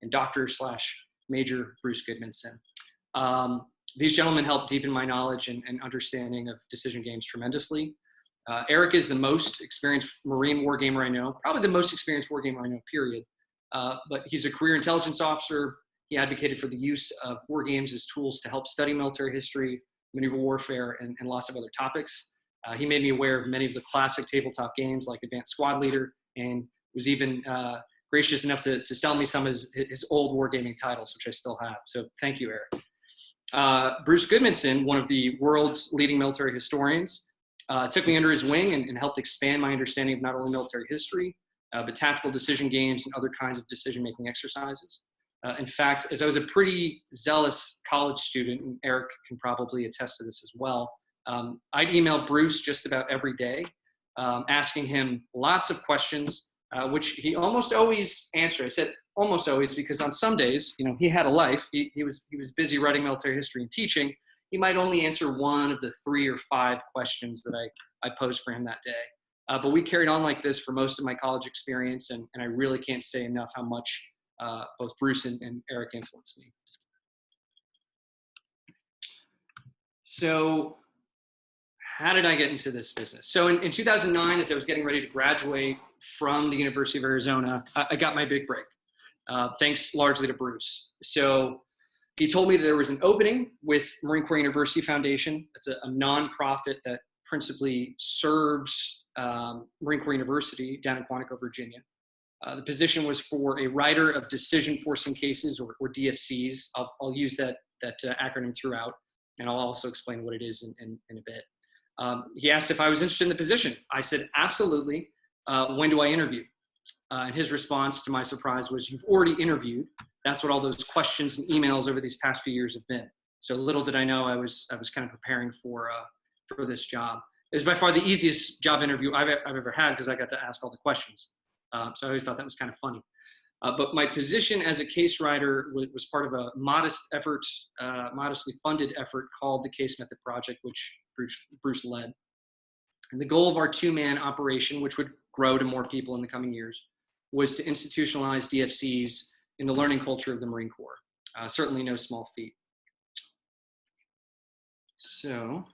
and Dr./Major Bruce Goodmanson. These gentlemen helped deepen my knowledge and understanding of decision games tremendously. Eric is the most experienced Marine wargamer I know, probably the most experienced wargamer I know, period. But he's a career intelligence officer. He advocated for the use of war games as tools to help study military history, maneuver warfare, and lots of other topics. He made me aware of many of the classic tabletop games like Advanced Squad Leader, and was even gracious enough to sell me some of his old wargaming titles, which I still have. So thank you, Eric. Bruce Goodmanson, one of the world's leading military historians, took me under his wing and helped expand my understanding of not only military history, but tactical decision games and other kinds of decision-making exercises. In fact, as I was a pretty zealous college student, and Eric can probably attest to this as well, I'd email Bruce just about every day, asking him lots of questions, which he almost always answered. I said almost always because on some days, you know, he had a life. He was busy writing military history and teaching. He might only answer one of the 3 or 5 questions that I posed for him that day. But we carried on like this for most of my college experience, and I really can't say enough how much both Bruce and Eric influenced me. So how did I get into this business? So in 2009, as I was getting ready to graduate from the University of Arizona, I got my big break, thanks largely to Bruce. So he told me that there was an opening with Marine Corps University Foundation. It's a nonprofit that principally serves Marine Corps University down in Quantico, Virginia. The position was for a writer of decision-forcing cases, or DFCs. I'll use that acronym throughout, and I'll also explain what it is in a bit. He asked if I was interested in the position. I said, absolutely. When do I interview? And his response, to my surprise, was, you've already interviewed. That's what all those questions and emails over these past few years have been. So little did I know I was kind of preparing for this job. It was by far the easiest job interview I've ever had because I got to ask all the questions. So I always thought that was kind of funny. But my position as a case writer was part of a modest effort, modestly funded effort called the Case Method Project, which Bruce led. And the goal of our 2-man operation, which would grow to more people in the coming years, was to institutionalize DFCs in the learning culture of the Marine Corps. Certainly no small feat. So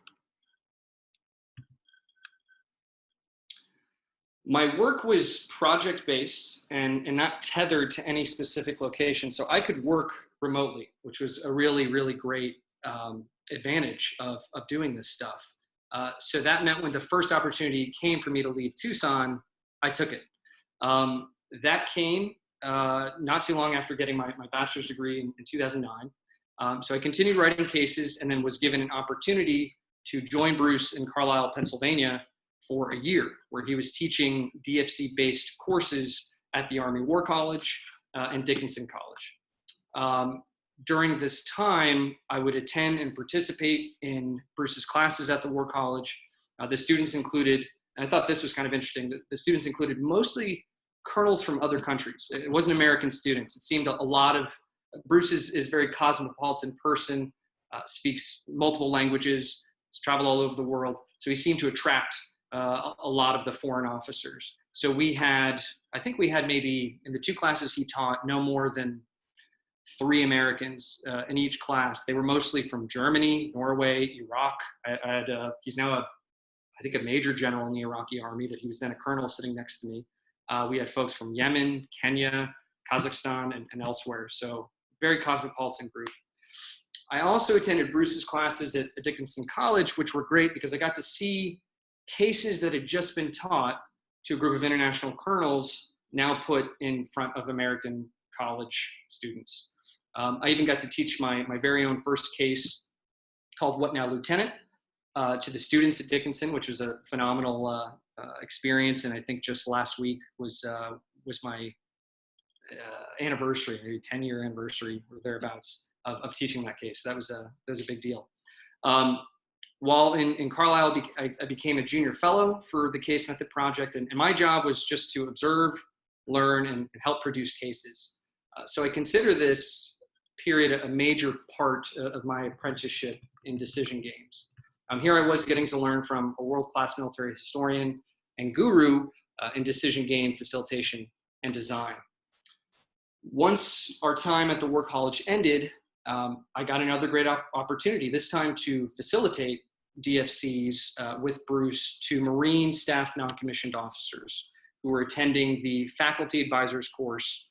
my work was project-based and not tethered to any specific location, so I could work remotely, which was a really, really great advantage of doing this stuff. So that meant when the first opportunity came for me to leave Tucson, I took it. That came not too long after getting my bachelor's degree in 2009. So I continued writing cases and then was given an opportunity to join Bruce in Carlisle, Pennsylvania for a year, where he was teaching DFC-based courses at the Army War College and Dickinson College. During this time, I would attend and participate in Bruce's classes at the War College. The students included, and I thought this was kind of interesting, the students included mostly colonels from other countries. It wasn't American students. It seemed a lot of, Bruce is a very cosmopolitan person, speaks multiple languages, has traveled all over the world. So he seemed to attract a lot of the foreign officers. So I think we had maybe, in the 2 classes he taught, no more than 3 Americans in each class. They were mostly from Germany, Norway, Iraq. He's now I think a major general in the Iraqi army, but he was then a colonel sitting next to me. We had folks from Yemen, Kenya, Kazakhstan, and elsewhere. So very cosmopolitan group. I also attended Bruce's classes at Dickinson College, which were great because I got to see cases that had just been taught to a group of international colonels now put in front of American college students. I even got to teach my very own first case called What Now, Lieutenant? To the students at Dickinson, which was a phenomenal experience. And I think just last week was my anniversary, maybe 10-year anniversary or thereabouts of teaching that case. So that was a big deal. While in Carlisle, I became a junior fellow for the Case Method Project, and my job was just to observe, learn, and help produce cases. So I consider this period a major part of my apprenticeship in decision games. Here I was getting to learn from a world-class military historian and guru in decision game facilitation and design. Once our time at the War College ended, I got another great opportunity, this time to facilitate DFCs with Bruce to Marine staff non-commissioned officers who were attending the Faculty Advisors course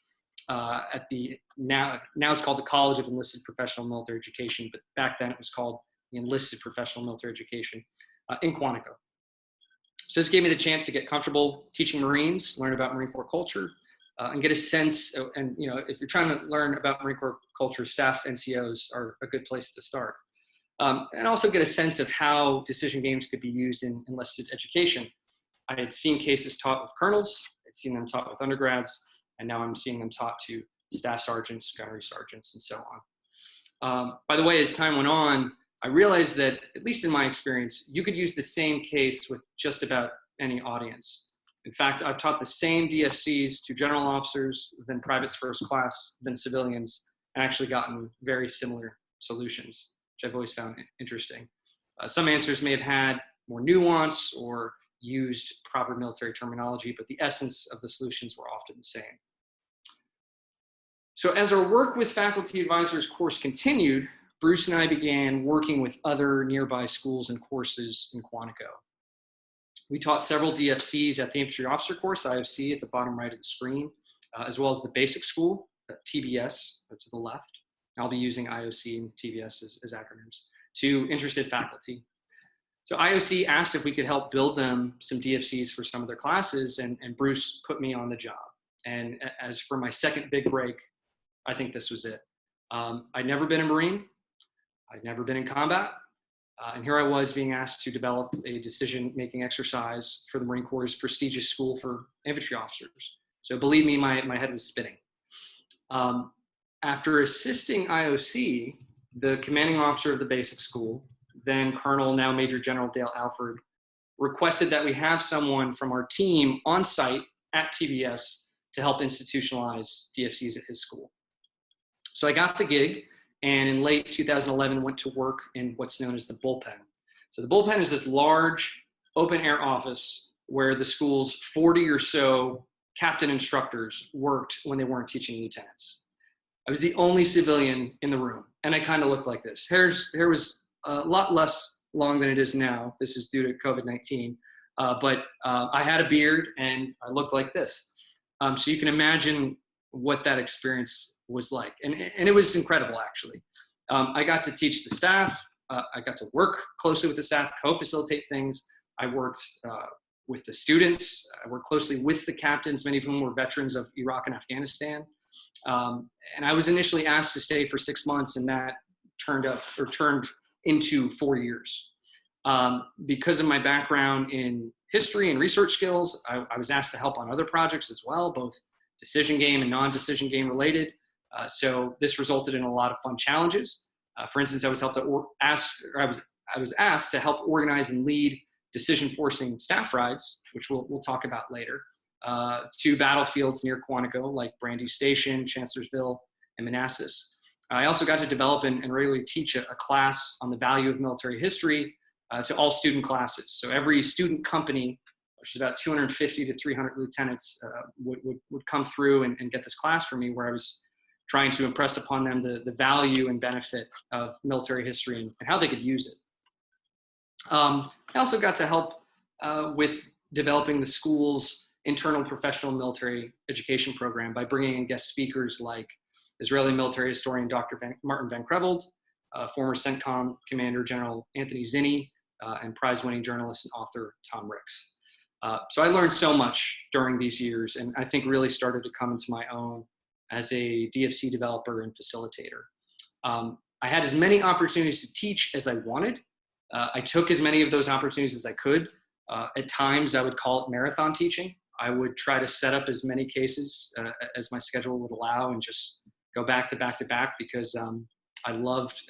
at the, now it's called the College of Enlisted Professional Military Education, but back then it was called the Enlisted Professional Military Education in Quantico. So this gave me the chance to get comfortable teaching Marines, learn about Marine Corps culture, and get a sense, and you know, if you're trying to learn about Marine Corps culture, staff NCOs are a good place to start. And also get a sense of how decision games could be used in enlisted education. I had seen cases taught with colonels, I'd seen them taught with undergrads, and now I'm seeing them taught to staff sergeants, gunnery sergeants, and so on. By the way, as time went on, I realized that, at least in my experience, you could use the same case with just about any audience. In fact, I've taught the same DFCs to general officers, then privates first class, then civilians, and actually gotten very similar solutions, which I've always found interesting. Some answers may have had more nuance or used proper military terminology, but the essence of the solutions were often the same. So as our work with Faculty Advisors course continued, Bruce and I began working with other nearby schools and courses in Quantico. We taught several DFCs at the Infantry Officer course, IOC, at the bottom right of the screen, as well as the basic school, TBS, to the left. I'll be using IOC and TBS as acronyms, to interested faculty. So IOC asked if we could help build them some DFCs for some of their classes, and Bruce put me on the job. And as for my second big break, I think this was it. I'd never been a Marine. I'd never been in combat. And here I was being asked to develop a decision-making exercise for the Marine Corps' prestigious school for infantry officers. So believe me, my head was spinning. After assisting IOC, the commanding officer of the basic school, then Colonel, now Major General Dale Alford, requested that we have someone from our team on site at TBS to help institutionalize DFCs at his school. So I got the gig, and in late 2011 went to work in what's known as the bullpen. So the bullpen is this large open air office where the school's 40 or so captain instructors worked when they weren't teaching lieutenants. I was the only civilian in the room, and I kind of looked like this. Hair was a lot less long than it is now. This is due to COVID-19, but I had a beard and I looked like this. So you can imagine what that experience was like. And it was incredible, actually. I got to teach the staff. I got to work closely with the staff, co-facilitate things. I worked with the students. I worked closely with the captains, many of whom were veterans of Iraq and Afghanistan. And I was initially asked to stay for 6 months, and that turned into 4 years. Because of my background in history and research skills, I was asked to help on other projects as well, both decision game and non-decision game related. So this resulted in a lot of fun challenges. For instance, I was asked to help organize and lead decision-forcing staff rides, which we'll talk about later, to battlefields near Quantico, like Brandy Station, Chancellorsville, and Manassas. I also got to develop and regularly teach a class on the value of military history to all student classes. So every student company, which is about 250 to 300 lieutenants, would come through and get this class from me, where I was trying to impress upon them the value and benefit of military history and how they could use it. I also got to help with developing the school's internal professional military education program by bringing in guest speakers like Israeli military historian Dr. Martin Van Creveld, former CENTCOM Commander General Anthony Zinni, and prize-winning journalist and author Tom Ricks. So I learned so much during these years, and I think really started to come into my own as a DFC developer and facilitator. I had as many opportunities to teach as I wanted. I took as many of those opportunities as I could. At times, I would call it marathon teaching. I would try to set up as many cases as my schedule would allow and just go back to back to back, because I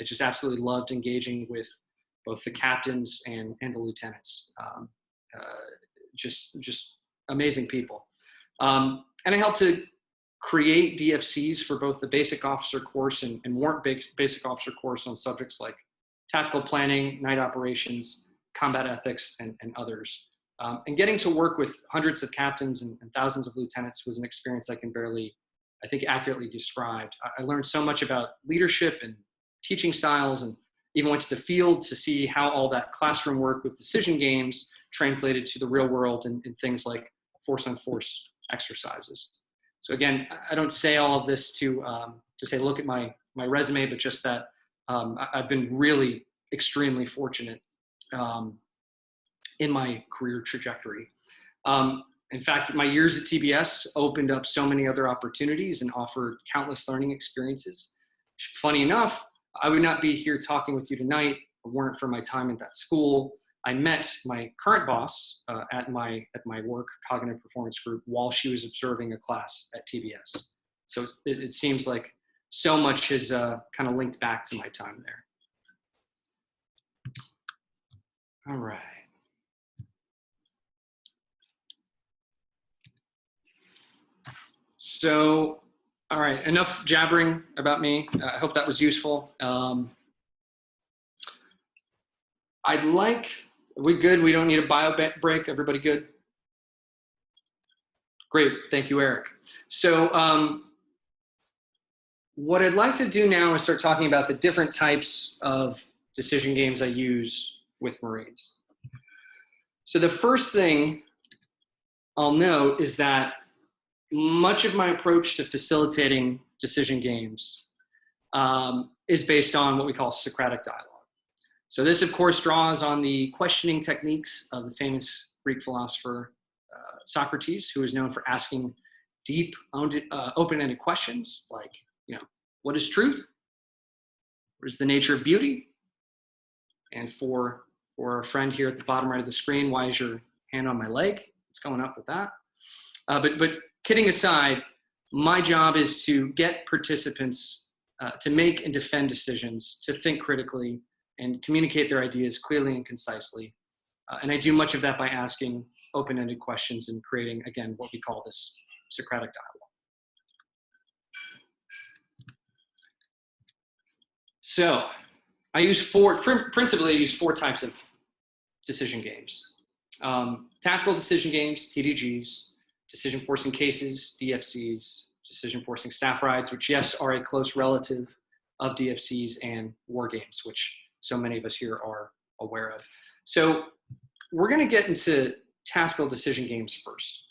just absolutely loved engaging with both the captains and the lieutenants. Just amazing people. And I helped to create DFCs for both the basic officer course and warrant basic officer course on subjects like tactical planning, night operations, combat ethics, and others. And getting to work with hundreds of captains and thousands of lieutenants was an experience I can barely I think, accurately described. I learned so much about leadership and teaching styles, and even went to the field to see how all that classroom work with decision games translated to the real world in things like force-on-force exercises. So again, I don't say all of this to say, look at my resume, but just that I've been really extremely fortunate in my career trajectory. In fact, my years at TBS opened up so many other opportunities and offered countless learning experiences. Funny enough, I would not be here talking with you tonight if it weren't for my time at that school. I met my current boss at my work, Cognitive Performance Group, while she was observing a class at TBS. So it seems like so much has kind of linked back to my time there. All right. So, all right, enough jabbering about me. I hope that was useful. We good? We don't need a bio break? Everybody good? Great, thank you, Eric. So what I'd like to do now is start talking about the different types of decision games I use with Marines. So the first thing I'll note is that much of my approach to facilitating decision games is based on what we call Socratic Dialogue. So this, of course, draws on the questioning techniques of the famous Greek philosopher Socrates, who is known for asking deep, open-ended questions like, what is truth? What is the nature of beauty? And for our friend here at the bottom right of the screen, why is your hand on my leg? What's going up with that? But kidding aside, my job is to get participants to make and defend decisions, to think critically, and communicate their ideas clearly and concisely. And I do much of that by asking open-ended questions and creating, again, what we call this Socratic dialogue. So principally I use four types of decision games. Tactical decision games, TDGs, decision forcing cases, DFCs, decision forcing staff rides, which, yes, are a close relative of DFCs, and war games, which so many of us here are aware of. So we're going to get into tactical decision games first.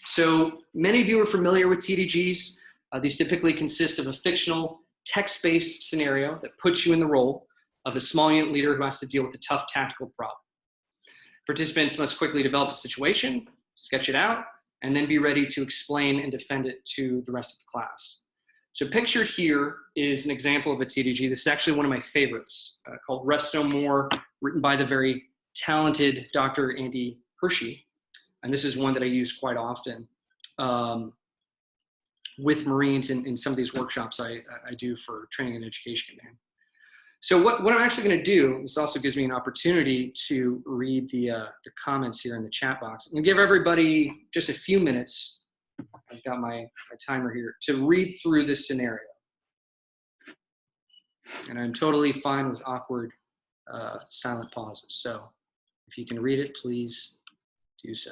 So many of you are familiar with TDGs. These typically consist of a fictional text-based scenario that puts you in the role of a small unit leader who has to deal with a tough tactical problem. Participants must quickly develop a situation, sketch it out, and then be ready to explain and defend it to the rest of the class. So pictured here is an example of a TDG. This is actually one of my favorites, called Rest No More, written by the very talented Dr. Andy Hershey. And this is one that I use quite often with Marines in some of these workshops I do for training and education command. So what I'm actually going to do, this also gives me an opportunity to read the comments here in the chat box. I'm going to give everybody just a few minutes. I've got my timer here to read through this scenario. And I'm totally fine with awkward silent pauses. So if you can read it, please do so.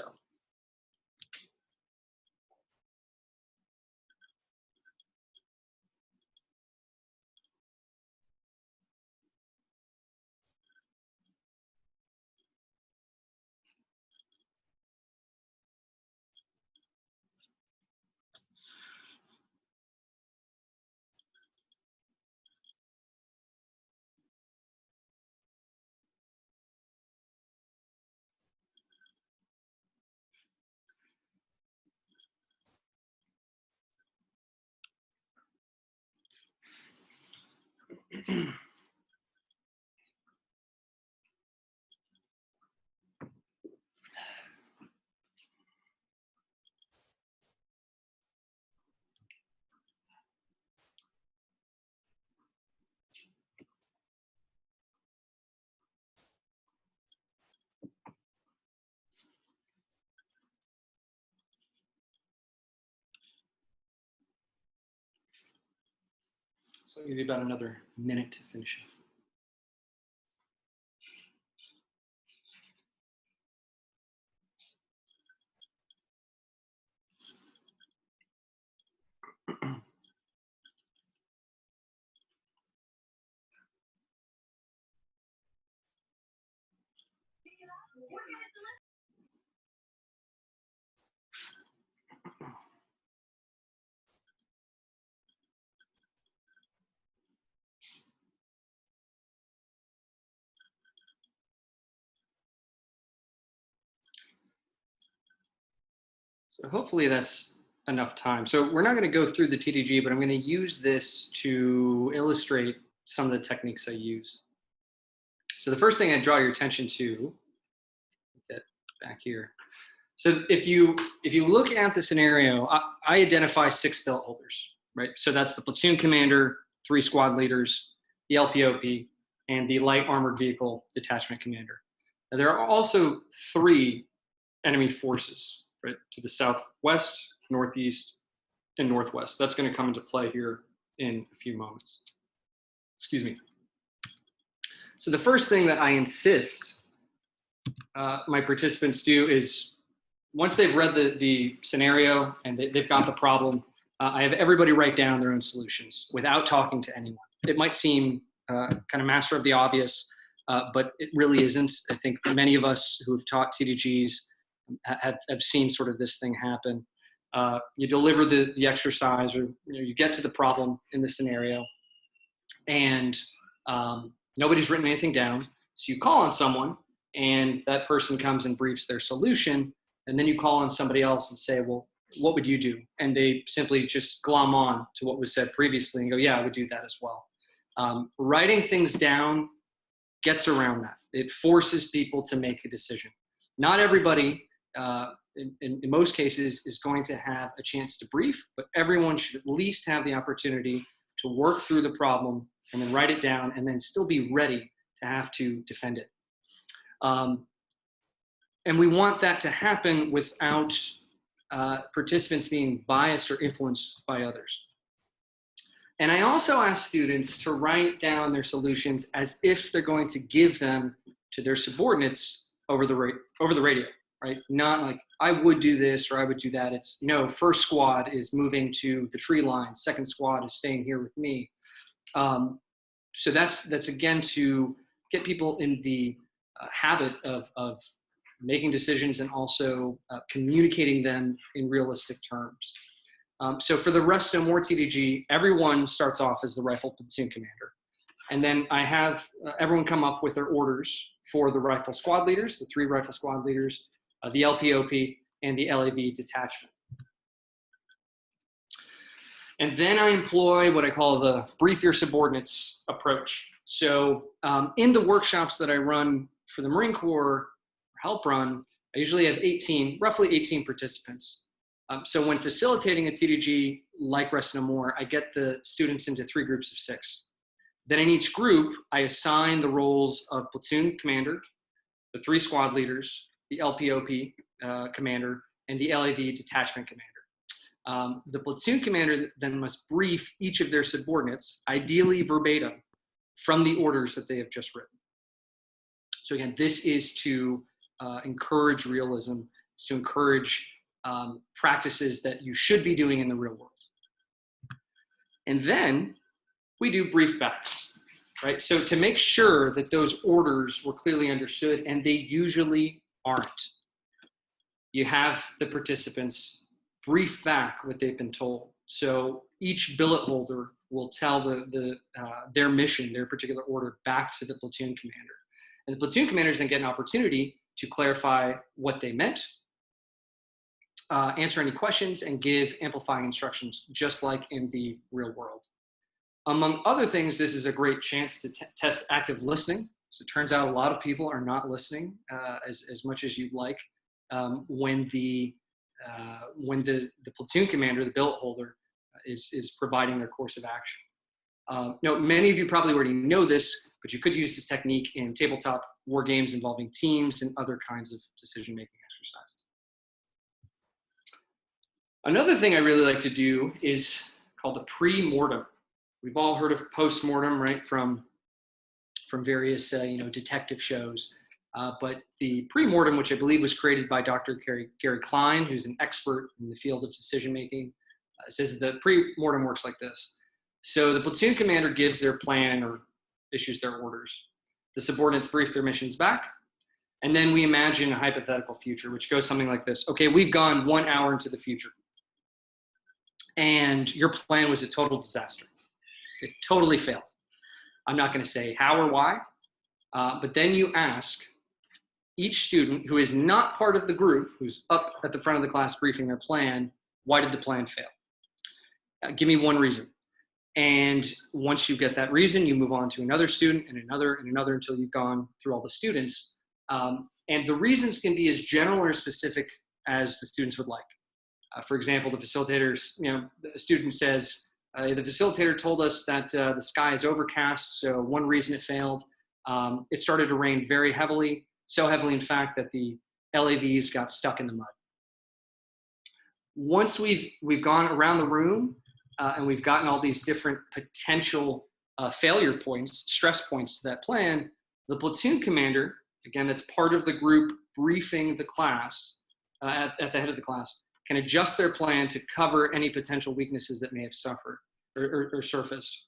So I'll give you about another minute to finish it. So hopefully that's enough time. So we're not going to go through the TDG, but I'm going to use this to illustrate some of the techniques I use. So the first thing I draw your attention to, get back here. So if you look at the scenario, I identify 6 billet holders, right? So that's the platoon commander, 3 squad leaders, the LPOP, and the light armored vehicle detachment commander. Now, there are also 3 enemy forces, right, to the southwest, northeast, and northwest. That's going to come into play here in a few moments. Excuse me. So the first thing that I insist my participants do is, once they've read the scenario and they've got the problem, I have everybody write down their own solutions without talking to anyone. It might seem kind of master of the obvious, but it really isn't. I think many of us who have taught TDGs have seen sort of this thing happen. You deliver the exercise, or you get to the problem in the scenario, and nobody's written anything down. So you call on someone, and that person comes and briefs their solution, and then you call on somebody else and say, well, what would you do? And they simply just glom on to what was said previously and go, yeah, I would do that as well. Writing things down gets around that. It forces people to make a decision. Not everybody, in most cases, is going to have a chance to brief, but everyone should at least have the opportunity to work through the problem and then write it down and then still be ready to have to defend it. And we want that to happen without participants being biased or influenced by others. And I also ask students to write down their solutions as if they're going to give them to their subordinates over the radio, right? Not like, I would do this or I would do that. It's, no, first squad is moving to the tree line. Second squad is staying here with me. So that's again to get people in the habit of making decisions and also communicating them in realistic terms. So for the rest of No More TDG, everyone starts off as the rifle platoon commander. And then I have everyone come up with their orders for the rifle squad leaders, the 3 rifle squad leaders, the LPOP, and the LAV detachment. And then I employ what I call the brief your subordinates approach. So in the workshops that I run for the Marine Corps, help run, I usually have roughly 18 participants. So when facilitating a TDG like Rest No More, I get the students into 3 groups of 6. Then in each group, I assign the roles of platoon commander, the 3 squad leaders, the LPOP commander, and the LAV detachment commander. The platoon commander then must brief each of their subordinates, ideally verbatim, from the orders that they have just written. So again, this is to encourage realism, it's to encourage practices that you should be doing in the real world. And then we do briefbacks, right? So to make sure that those orders were clearly understood, and they usually aren't, you have the participants brief back what they've been told. So each billet holder will tell their mission, their particular order, back to the platoon commander. And the platoon commanders then get an opportunity to clarify what they meant, answer any questions, and give amplifying instructions, just like in the real world. Among other things, this is a great chance to test active listening. So it turns out a lot of people are not listening as much as you'd like when the platoon commander, the billet holder, is providing their course of action. Now, many of you probably already know this, but you could use this technique in tabletop war games involving teams and other kinds of decision-making exercises. Another thing I really like to do is called the PreMortem. We've all heard of post-mortem, right, from various detective shows. But the PreMortem, which I believe was created by Dr. Gary Klein, who's an expert in the field of decision-making, says the PreMortem works like this. So the platoon commander gives their plan or issues their orders. The subordinates brief their missions back, And then we imagine a hypothetical future, which goes something like this. Okay, we've gone 1 hour into the future, and your plan was a total disaster. It totally failed. I'm not going to say how or why, but then you ask each student who is not part of the group, who's up at the front of the class briefing their plan, why did the plan fail? Give me one reason. And once you get that reason, you move on to another student and another until you've gone through all the students. And the reasons can be as general or specific as the students would like. For example, the facilitators, a student says, the facilitator told us that the sky is overcast, so one reason it failed. It started to rain very heavily, so heavily in fact that the LAVs got stuck in the mud. Once we've gone around the room and we've gotten all these different potential failure points, stress points to that plan, the platoon commander, again, that's part of the group briefing the class at the head of the class, can adjust their plan to cover any potential weaknesses that may have suffered or surfaced.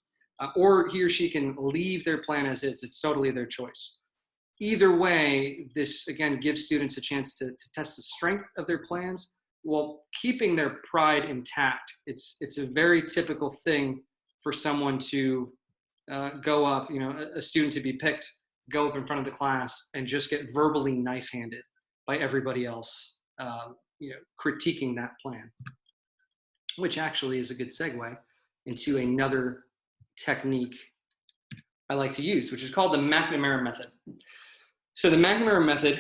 Or he or she can leave their plan as is. It's totally their choice. Either way, this, again, gives students a chance to test the strength of their plans while keeping their pride intact. It's a very typical thing for someone to go up, a student to be picked, go up in front of the class and just get verbally knife-handed by everybody else, critiquing that plan, which actually is a good segue into another technique I like to use, which is called the McNamara Method. So the McNamara Method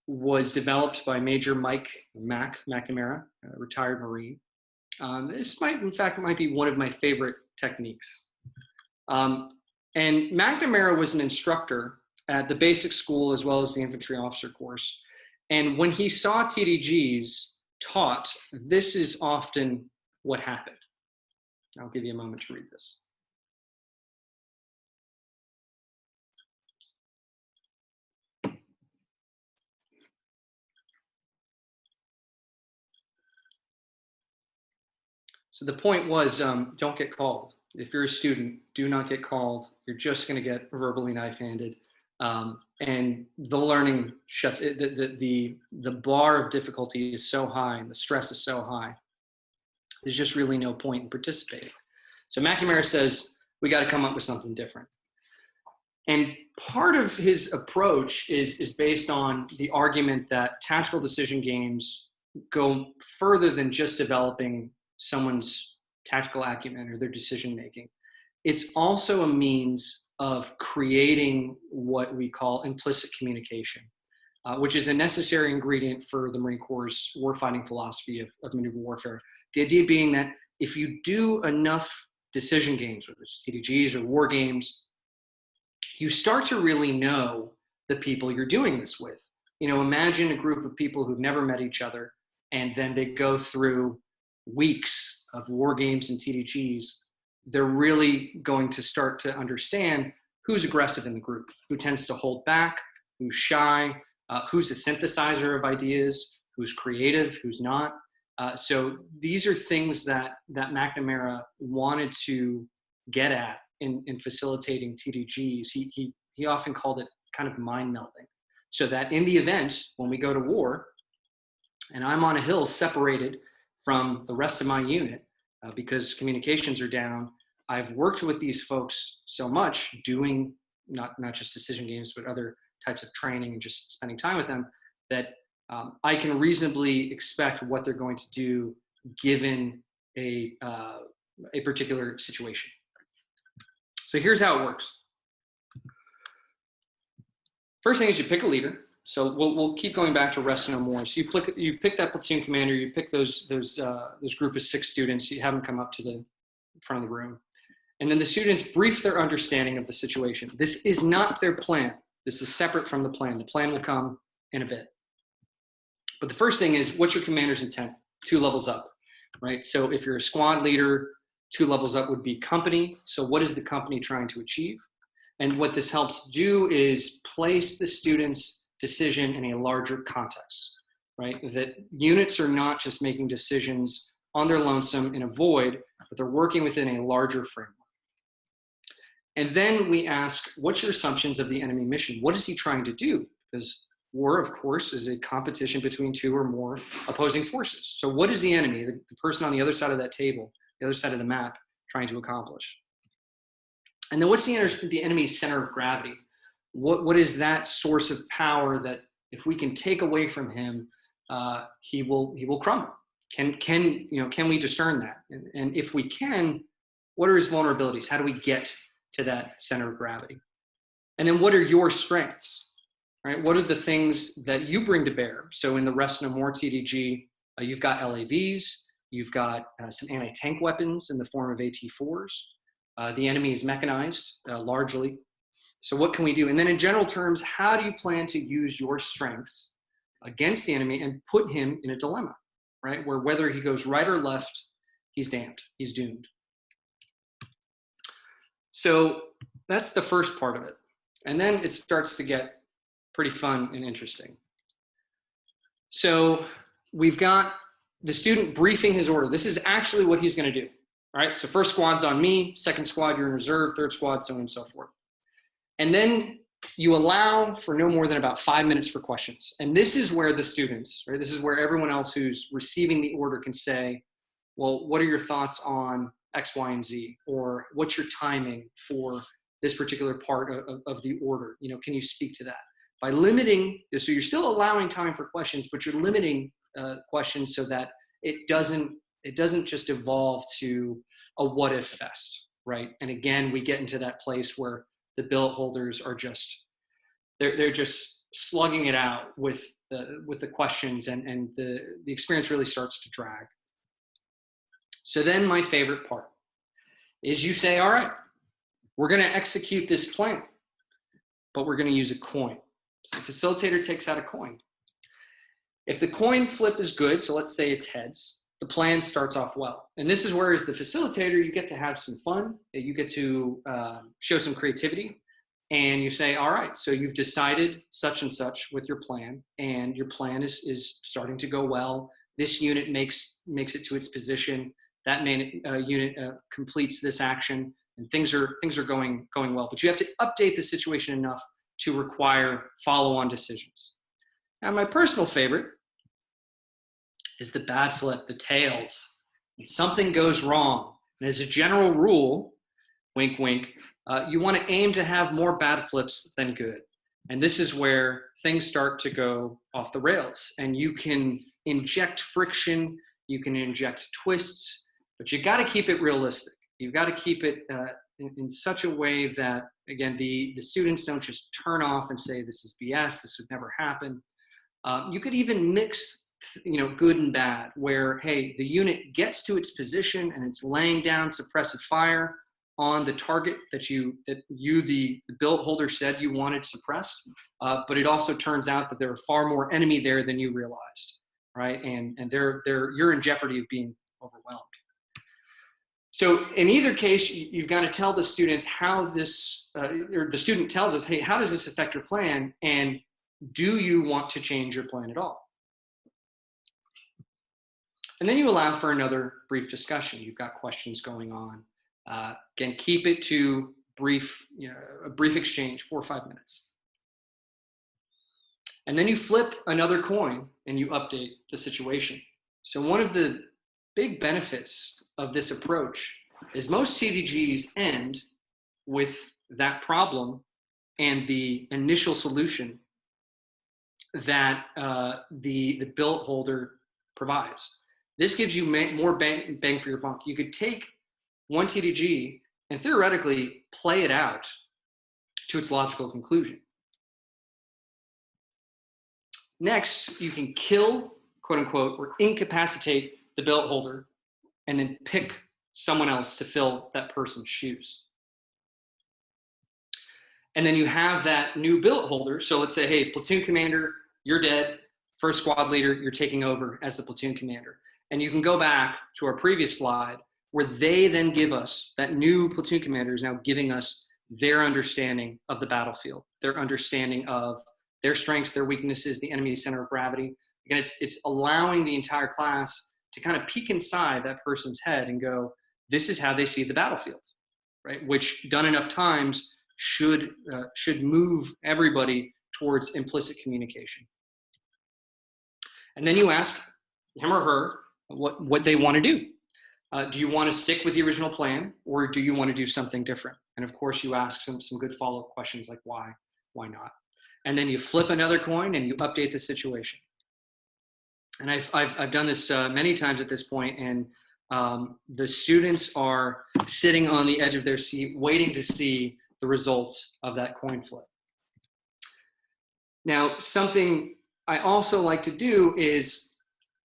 was developed by Major Mike McNamara, a retired Marine. This might be one of my favorite techniques. And McNamara was an instructor at the basic school as well as the infantry officer course. And when he saw TDGs taught, this is often what happened. I'll give you a moment to read this. So the point was, don't get called. If you're a student, do not get called. You're just going to get verbally knife-handed. And the learning shuts, the bar of difficulty is so high and the stress is so high. There's just really no point in participating. So McNamara says, we got to come up with something different. And part of his approach is based on the argument that tactical decision games go further than just developing someone's tactical acumen or their decision making. It's also a means of creating what we call implicit communication, which is a necessary ingredient for the Marine Corps' warfighting philosophy of maneuver warfare. The idea being that if you do enough decision games, whether it's TDGs or war games, you start to really know the people you're doing this with. Imagine a group of people who've never met each other, and then they go through weeks of war games and TDGs. They're really going to start to understand who's aggressive in the group, who tends to hold back, who's shy, who's a synthesizer of ideas, who's creative, who's not. So these are things that McNamara wanted to get at in facilitating TDGs. He often called it kind of mind melding, so that in the event when we go to war and I'm on a hill separated from the rest of my unit because communications are down, I've worked with these folks so much doing not just decision games, but other types of training and just spending time with them, that I can reasonably expect what they're going to do given a particular situation. So here's how it works. First thing is you pick a leader. So we'll keep going back to rest no more. So you pick that platoon commander, you pick those group of 6 students, you have them come up to the front of the room. And then the students brief their understanding of the situation. This is not their plan. This is separate from the plan. The plan will come in a bit. But the first thing is, what's your commander's intent? 2 levels up, right? So if you're a squad leader, 2 levels up would be company. So what is the company trying to achieve? And what this helps do is place the students' decision in a larger context, right? That units are not just making decisions on their lonesome in a void, but they're working within a larger framework. And then we ask, what's your assumptions of the enemy mission? What is he trying to do? because war, of course, is a competition between two or more opposing forces. So what is the enemy, the person on the other side of that table, the other side of the map, trying to accomplish? And then what's the enemy's center of gravity? What is that source of power that if we can take away from him, he will crumble? Can we discern that? And if we can, what are his vulnerabilities? How do we get to that center of gravity? And then what are your strengths? Right? What are the things that you bring to bear? So in the rest No More TDG, you've got LAVs, you've got some anti-tank weapons in the form of AT4s. The enemy is mechanized largely. So what can we do? And then in general terms, how do you plan to use your strengths against the enemy and put him in a dilemma, right? Where whether he goes right or left, he's damned, he's doomed. So that's the first part of it. And then it starts to get pretty fun and interesting. So we've got the student briefing his order. This is actually what he's going to do. All right, so first squad's on me, second squad you're in reserve, third squad, so on and so forth. And then you allow for no more than about 5 minutes for questions. And this is where the students, right, this is where everyone else who's receiving the order can say, well, what are your thoughts on X, Y, and Z? Or what's your timing for this particular part of the order? You know, can you speak to that? By limiting, so you're still allowing time for questions, but you're limiting questions so that it doesn't just evolve to a what if fest, right? And again, we get into that place where the billet holders are just, they're just slugging it out with the questions, and the experience really starts to drag. So then my favorite part is you say, all right, we're going to execute this plan, but we're going to use a coin. So the facilitator takes out a coin. If the coin flip is good, so let's say it's heads, the plan starts off well. And this is where, as the facilitator, you get to have some fun. You get to show some creativity. And you say, all right, so you've decided such and such with your plan, and your plan is starting to go well. This unit makes it to its position. That unit completes this action, and things are going well. But you have to update the situation enough to require follow-on decisions. Now, my personal favorite is the bad flip, the tails. When something goes wrong, and as a general rule, wink, wink, you want to aim to have more bad flips than good. And this is where things start to go off the rails. And you can inject friction, you can inject twists, but you got to keep it realistic. You've got to keep it in such a way that, again, the students don't just turn off and say, this is BS, this would never happen. You could even mix, good and bad, where, hey, the unit gets to its position and it's laying down suppressive fire on the target that the billet holder said you wanted suppressed, but it also turns out that there are far more enemy there than you realized, right? And you're in jeopardy of being overwhelmed. So in either case, you've got to tell the students how this, or the student tells us, hey, how does this affect your plan? And do you want to change your plan at all? And then you allow for another brief discussion. You've got questions going on. Again, keep it to a brief exchange, 4 or 5 minutes. And then you flip another coin and you update the situation. So one of the big benefits of this approach is most CDGs end with that problem and the initial solution that the billet holder provides. This gives you more bang for your buck. You could take one TDG and theoretically play it out to its logical conclusion. Next, you can kill, quote unquote, or incapacitate the billet holder and then pick someone else to fill that person's shoes. And then you have that new billet holder. So let's say, hey, platoon commander, you're dead. First squad leader, you're taking over as the platoon commander. And you can go back to our previous slide where they then give us, that new platoon commander is now giving us their understanding of the battlefield, their understanding of their strengths, their weaknesses, the enemy's center of gravity. Again, it's allowing the entire class to kind of peek inside that person's head and go, this is how they see the battlefield, right? Which done enough times should move everybody towards implicit communication. And then you ask him or her what they want to do. Do you want to stick with the original plan, or do you want to do something different? And of course, you ask some good follow-up questions like why not? And then you flip another coin and you update the situation. And I've done this many times at this point, and the students are sitting on the edge of their seat, waiting to see the results of that coin flip. Now, something I also like to do is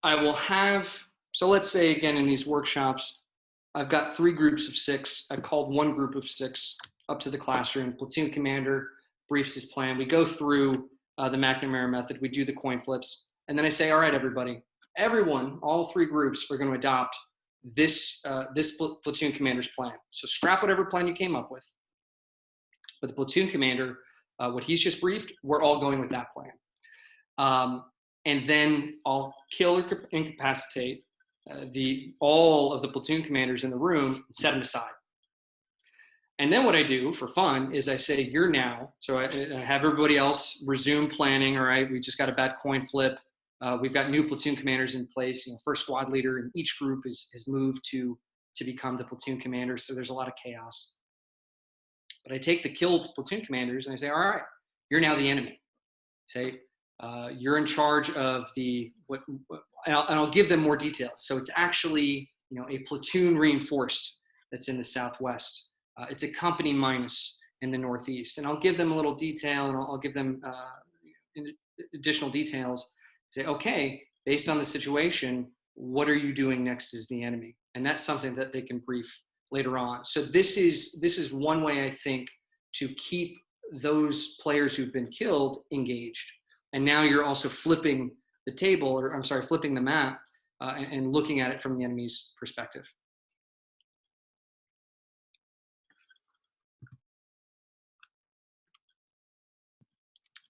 I will have, so let's say again in these workshops, I've got 3 groups of 6. I've called one group of 6 up to the classroom. Platoon commander briefs his plan. We go through the McNamara method. We do the coin flips. And then I say, all right, everybody, everyone, all 3 groups are going to adopt this platoon commander's plan. So scrap whatever plan you came up with. But the platoon commander, what he's just briefed, we're all going with that plan. And then I'll kill or incapacitate all of the platoon commanders in the room and set them aside. And then what I do for fun is I say, you're now, so I have everybody else resume planning. All right, we just got a bad coin flip. We've got new platoon commanders in place. First squad leader in each group is moved to become the platoon commander. So there's a lot of chaos. But I take the killed platoon commanders and I say, all right, you're now the enemy. Say, you're in charge of and I'll give them more details. So it's actually, a platoon reinforced that's in the Southwest. It's a company minus in the Northeast. And I'll give them a little detail, and I'll give them additional details. Say, okay, based on the situation, what are you doing next as the enemy? And that's something that they can brief later on. So this is one way, I think, to keep those players who've been killed engaged. And now you're also flipping the table, or I'm sorry, flipping the map and looking at it from the enemy's perspective.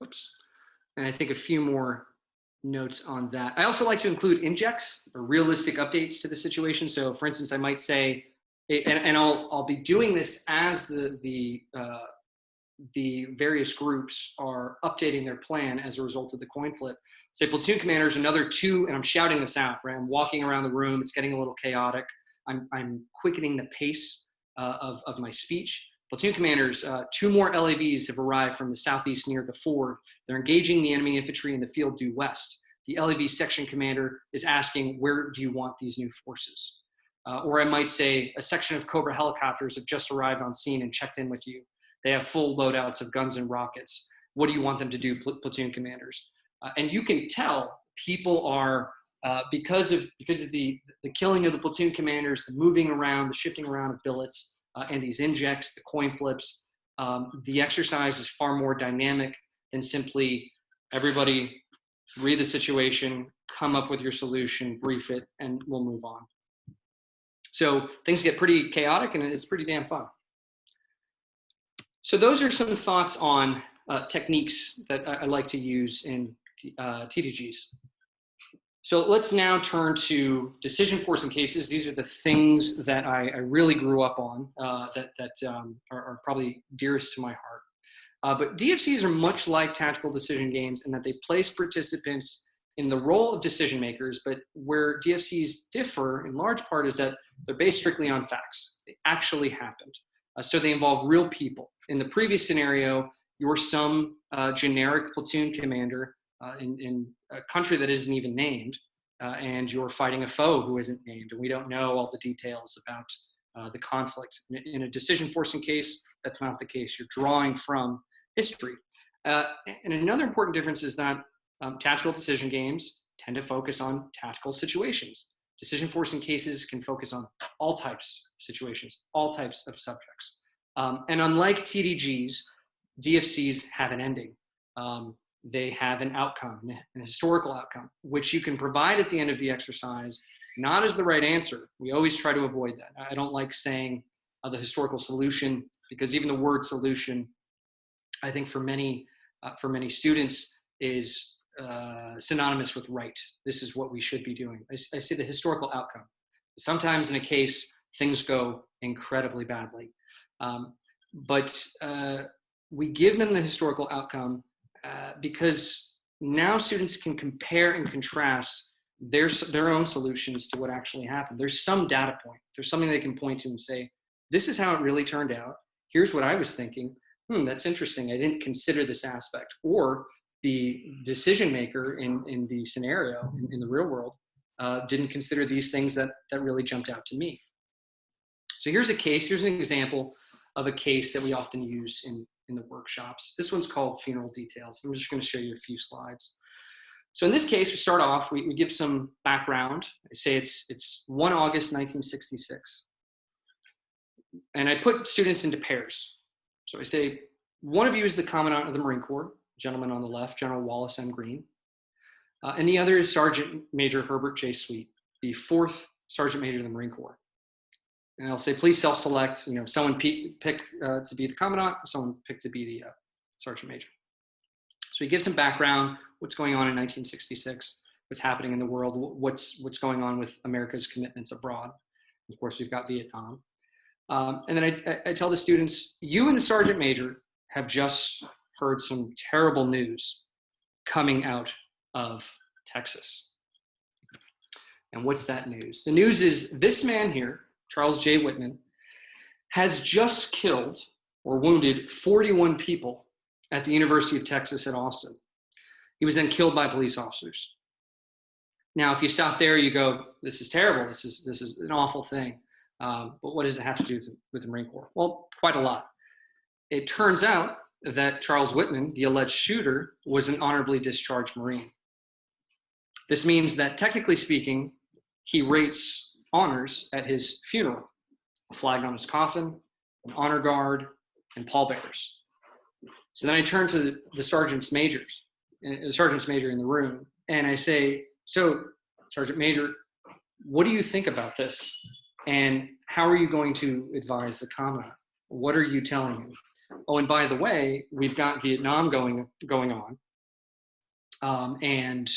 Oops. And I think a few more notes on that. I also like to include injects or realistic updates to the situation. So for instance, I might say, and I'll be doing this as the various groups are updating their plan as a result of the coin flip. Say platoon commanders, another 2, and I'm shouting this out, right? I'm walking around the room. It's getting a little chaotic. I'm quickening the pace of my speech. Platoon commanders, 2 more LAVs have arrived from the southeast near the ford. They're engaging the enemy infantry in the field due west. The LAV section commander is asking, where do you want these new forces? Or I might say, a section of Cobra helicopters have just arrived on scene and checked in with you. They have full loadouts of guns and rockets. What do you want them to do, platoon commanders? And you can tell people are, because of the killing of the platoon commanders, the moving around, the shifting around of billets, and these injects, the coin flips, the exercise is far more dynamic than simply everybody read the situation, come up with your solution, brief it, and we'll move on. So things get pretty chaotic, and it's pretty damn fun. So those are some thoughts on techniques that I like to use in TDGs. So let's now turn to decision forcing cases. These are the things that I really grew up on that are probably dearest to my heart. But DFCs are much like tactical decision games in that they place participants in the role of decision makers, but where DFCs differ in large part is that they're based strictly on facts. They actually happened. So they involve real people. In the previous scenario, you're some generic platoon commander in a country that isn't even named, and you're fighting a foe who isn't named, and we don't know all the details about the conflict. In a decision-forcing case, that's not the case. You're drawing from history. And another important difference is that tactical decision games tend to focus on tactical situations. Decision-forcing cases can focus on all types of situations, all types of subjects. And unlike TDGs, DFCs have an ending. They have an outcome, an historical outcome, which you can provide at the end of the exercise, not as the right answer. We always try to avoid that. I don't like saying the historical solution, because even the word solution, I think for many students is synonymous with right. This is what we should be doing. I say the historical outcome. Sometimes in a case, things go incredibly badly. But we give them the historical outcome because now students can compare and contrast their own solutions to what actually happened. There's some data point. There's something they can point to and say, this is how it really turned out. Here's what I was thinking. That's interesting. I didn't consider this aspect. Or the decision maker in the scenario, in the real world, didn't consider these things that really jumped out to me. So here's a case. Here's an example of a case that we often use in the workshops. This one's called Funeral Details. I'm just going to show you a few slides. So in this case, we start off, we give some background. I say it's 1 August 1966. And I put students into pairs. So I say, one of you is the Commandant of the Marine Corps, gentleman on the left, General Wallace M. Green. And the other is Sergeant Major Herbert J. Sweet, the 4th Sergeant Major of the Marine Corps. And I'll say, please self-select, someone pick to be the Commandant, someone pick to be the Sergeant Major. So he gives some background, what's going on in 1966, what's happening in the world, what's going on with America's commitments abroad. Of course, we've got Vietnam. And then I tell the students, you and the Sergeant Major have just heard some terrible news coming out of Texas. And what's that news? The news is this man here, Charles J. Whitman, has just killed or wounded 41 people at the University of Texas at Austin. He was then killed by police officers. Now, if you stop there, you go, this is terrible. This is an awful thing. But what does it have to do with the Marine Corps? Well, quite a lot. It turns out that Charles Whitman, the alleged shooter, was an honorably discharged Marine. This means that, technically speaking, he rates honors at his funeral: a flag on his coffin, an honor guard, and pallbearers. So then I turn to the sergeant major in the room, and I say, so, Sergeant Major, what do you think about this? And how are you going to advise the Commandant? What are you telling him? Oh, and by the way, we've got Vietnam going on. And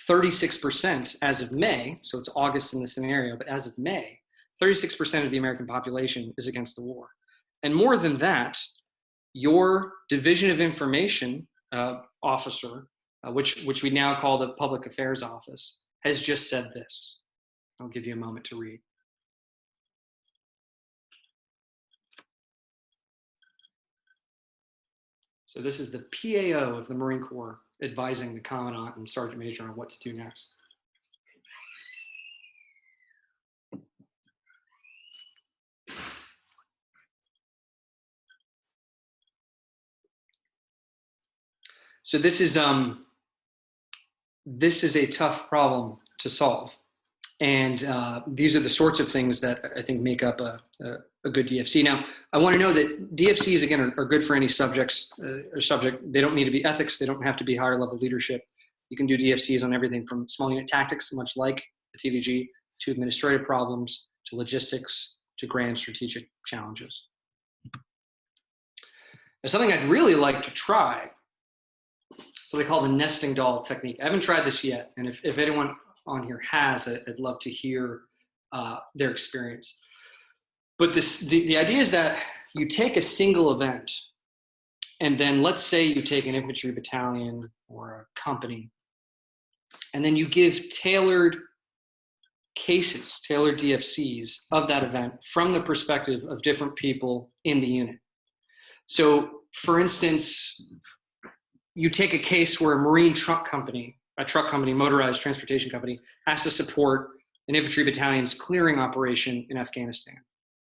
36% as of May, so it's August in the scenario, but as of May, 36% of the American population is against the war. And more than that, your Division of Information officer, which we now call the Public Affairs Office, has just said this. I'll give you a moment to read. So this is the PAO of the Marine Corps advising the Commandant and Sergeant Major on what to do next. So this is a tough problem to solve. And these are the sorts of things that I think make up a good DFC. Now, I want to know that DFCs, again, are good for any subject. They don't need to be ethics. They don't have to be higher level leadership. You can do DFCs on everything from small unit tactics, much like the TDG, to administrative problems, to logistics, to grand strategic challenges. Now, something I'd really like to try, so they call the nesting doll technique. I haven't tried this yet. And if anyone on here has, I'd love to hear their experience. But the idea is that you take a single event, and then let's say you take an infantry battalion or a company, and then you give tailored cases, tailored DFCs of that event from the perspective of different people in the unit. So, for instance, you take a case where a Marine truck company, motorized transportation company, has to support an infantry battalion's clearing operation in Afghanistan.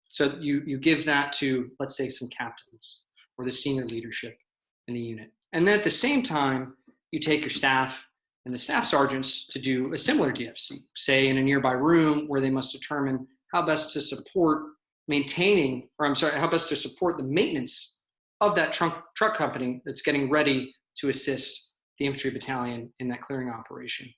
So you give that to, let's say, some captains or the senior leadership in the unit. And then at the same time, you take your staff and the staff sergeants to do a similar DFC, say in a nearby room where they must determine how best to support how best to support the maintenance of that truck company that's getting ready to assist the infantry battalion in that clearing operation.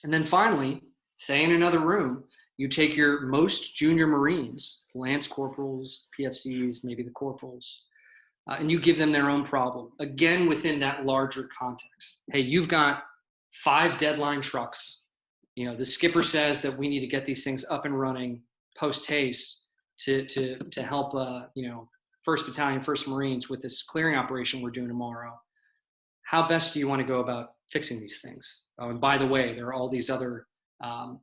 And then finally, say in another room, you take your most junior Marines, Lance Corporals, PFCs, maybe the Corporals, and you give them their own problem, again within that larger context. Hey, you've got 5 deadline trucks. The skipper says that we need to get these things up and running post-haste to help 1st Battalion, 1st Marines with this clearing operation we're doing tomorrow. how best do you want to go about fixing these things? Oh, and by the way, there are all these other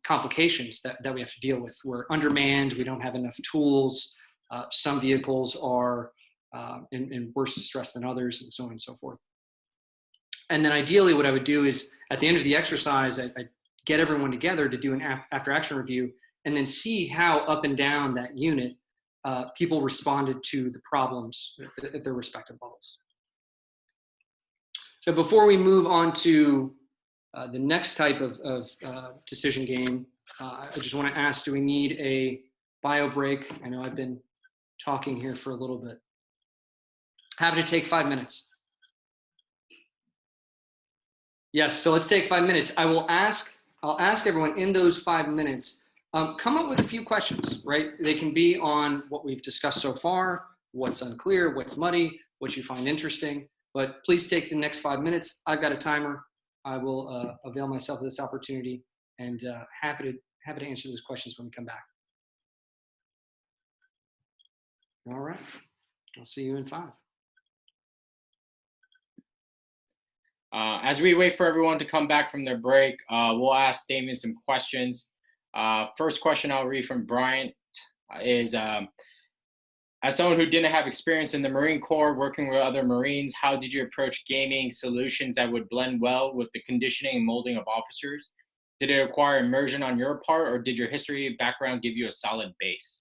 complications that we have to deal with. We're undermanned, we don't have enough tools, some vehicles are in worse distress than others, and so on and so forth. And then ideally what I would do is at the end of the exercise, I get everyone together to do an after action review and then see how up and down that unit people responded to the problems at their respective levels. So before we move on to the next type of decision game, I just want to ask, do we need a bio break? I know I've been talking here for a little bit. Happy to take 5 minutes. Yes, so let's take 5 minutes. I'll ask everyone in those 5 minutes, come up with a few questions, right? They can be on what we've discussed so far, what's unclear, what's muddy, what you find interesting, but please take the next 5 minutes. I've got a timer. I will avail myself of this opportunity, and happy to answer those questions when we come back. All right, I'll see you in 5. As we wait for everyone to come back from their break, we'll ask Damien some questions. First question I'll read from Bryant is, as someone who didn't have experience in the Marine Corps working with other Marines, how did you approach gaming solutions that would blend well with the conditioning and molding of officers? Did it require immersion on your part, or did your history background give you a solid base?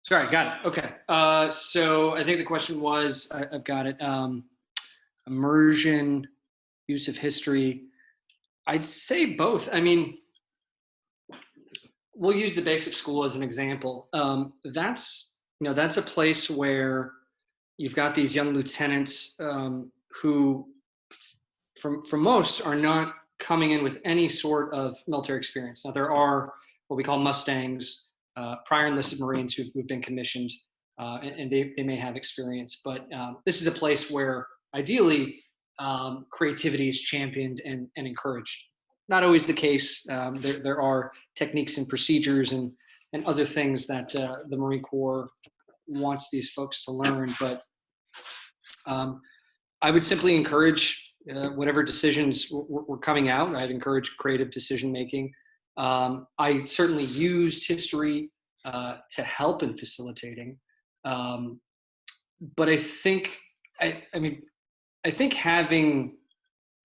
Sorry, got it. Okay. So I think the question was, I've got it. Immersion, use of history. I'd say both. I mean, we'll use the basic school as an example. That's a place where you've got these young lieutenants who, from most, are not coming in with any sort of military experience. Now, there are what we call Mustangs, prior enlisted Marines who've been commissioned, and they may have experience, but this is a place where ideally creativity is championed and encouraged. Not always the case. There are techniques and procedures and other things that the Marine Corps wants these folks to learn, but I would simply encourage whatever decisions were coming out. I'd encourage creative decision making. I certainly used history to help in facilitating, but I think having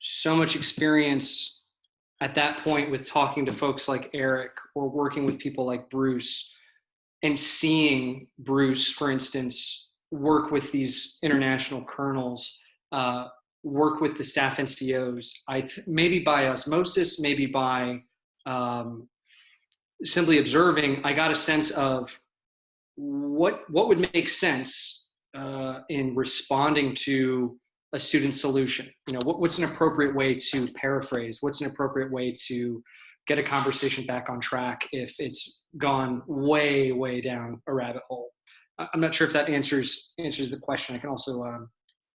so much experience at that point with talking to folks like Eric or working with people like Bruce, and seeing Bruce, for instance, work with these international colonels, work with the staff NCOs, maybe by osmosis, maybe by simply observing, I got a sense of what would make sense in responding to a student solution. What's an appropriate way to paraphrase? What's an appropriate way to get a conversation back on track if it's gone way, way down a rabbit hole? I'm not sure if that answers the question. I can also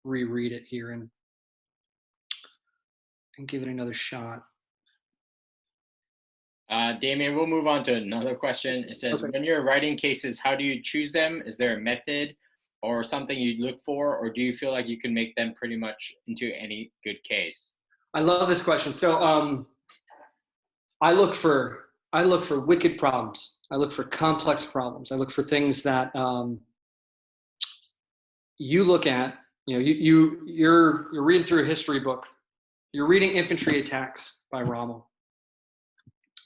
reread it here and give it another shot. Damien, we'll move on to another question. It says, okay, when you're writing cases, how do you choose them? Is there a method or something you look for, or do you feel like you can make them pretty much into any good case? I love this question. So I look for wicked problems. I look for complex problems. I look for things that you look at. You're reading through a history book. You're reading Infantry Attacks by Rommel,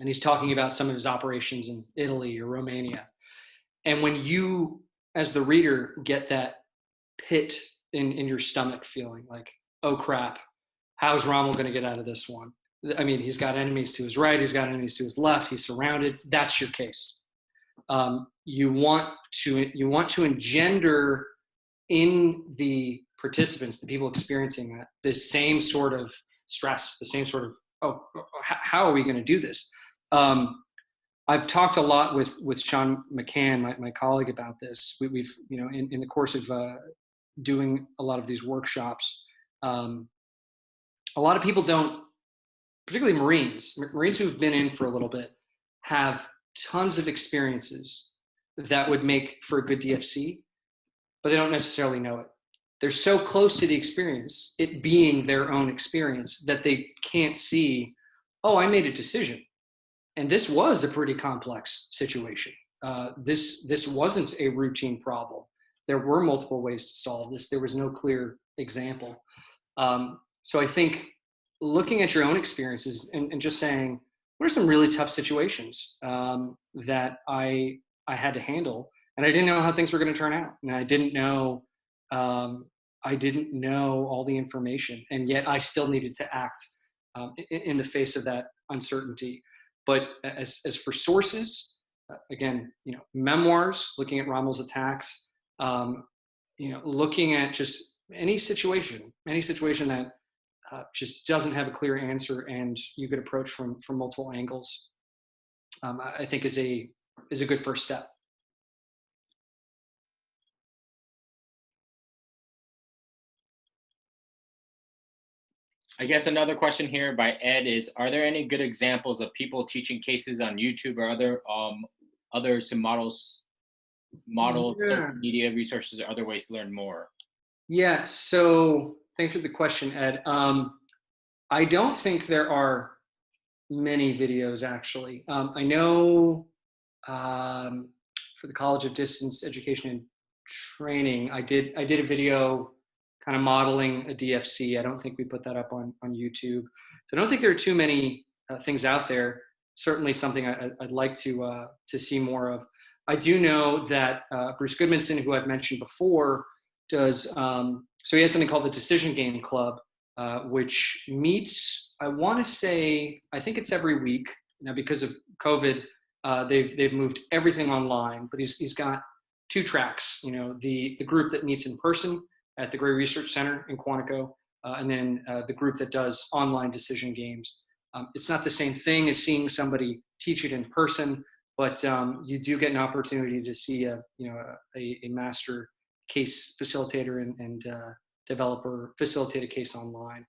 and he's talking about some of his operations in Italy or Romania. And when you, as the reader, get that pit in your stomach feeling like, oh crap, how's Rommel going to get out of this one? I mean, he's got enemies to his right, he's got enemies to his left, he's surrounded. That's your case. You want to engender in the participants, the people experiencing that, the same sort of stress, the same sort of, oh, how are we going to do this? I've talked a lot with Sean McCann, my colleague, about this. We've, in the course of doing a lot of these workshops, a lot of people don't, particularly Marines who've been in for a little bit, have tons of experiences that would make for a good DFC, but they don't necessarily know it. They're so close to the experience, it being their own experience, that they can't see, oh, I made a decision. And this was a pretty complex situation. This wasn't a routine problem. There were multiple ways to solve this. There was no clear example. So I think looking at your own experiences and just saying, what are some really tough situations that I had to handle, and I didn't know how things were going to turn out, and I didn't know all the information, and yet I still needed to act in the face of that uncertainty. But as for sources, again, memoirs, looking at Rommel's attacks, looking at just any situation that just doesn't have a clear answer and you could approach from multiple angles, I think is a good first step. I guess another question here by Ed is, are there any good examples of people teaching cases on YouTube or other some models, social media resources, or other ways to learn more? Yeah, so thanks for the question, Ed. I don't think there are many videos, actually. I know for the College of Distance Education and Training, I did a video kind of modeling a DFC. I don't think we put that up on YouTube. So I don't think there are too many things out there. Certainly something I'd like to see more of. I do know that Bruce Goodmanson, who I've mentioned before, does, so he has something called the Decision Game Club, which meets, I want to say, I think it's every week. Now, because of COVID, they've moved everything online, but he's got 2 tracks, the group that meets in person at the Gray Research Center in Quantico, and then the group that does online decision games. It's not the same thing as seeing somebody teach it in person, but you do get an opportunity to see a master case facilitator and developer facilitate a case online.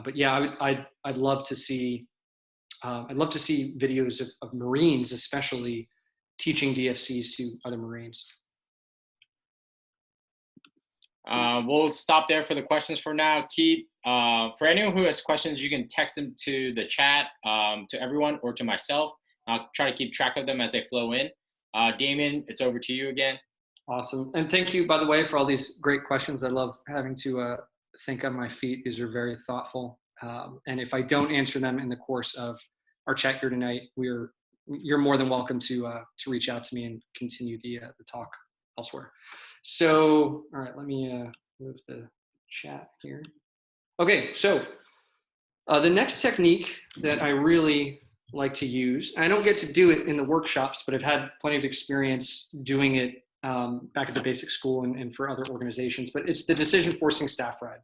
But yeah, I'd love to see videos of Marines, especially teaching DFCs to other Marines. We'll stop there for the questions for now. Keith, for anyone who has questions, you can text them to the chat, to everyone, or to myself. I'll try to keep track of them as they flow in. Damien, it's over to you again. Awesome. And thank you, by the way, for all these great questions. I love having to think on my feet. These are very thoughtful. And if I don't answer them in the course of our chat here tonight, you're more than welcome to reach out to me and continue the talk elsewhere. So, all right, let me move the chat here. Okay, so the next technique that I really like to use, I don't get to do it in the workshops, but I've had plenty of experience doing it back at the basic school and for other organizations, but it's the decision forcing staff ride.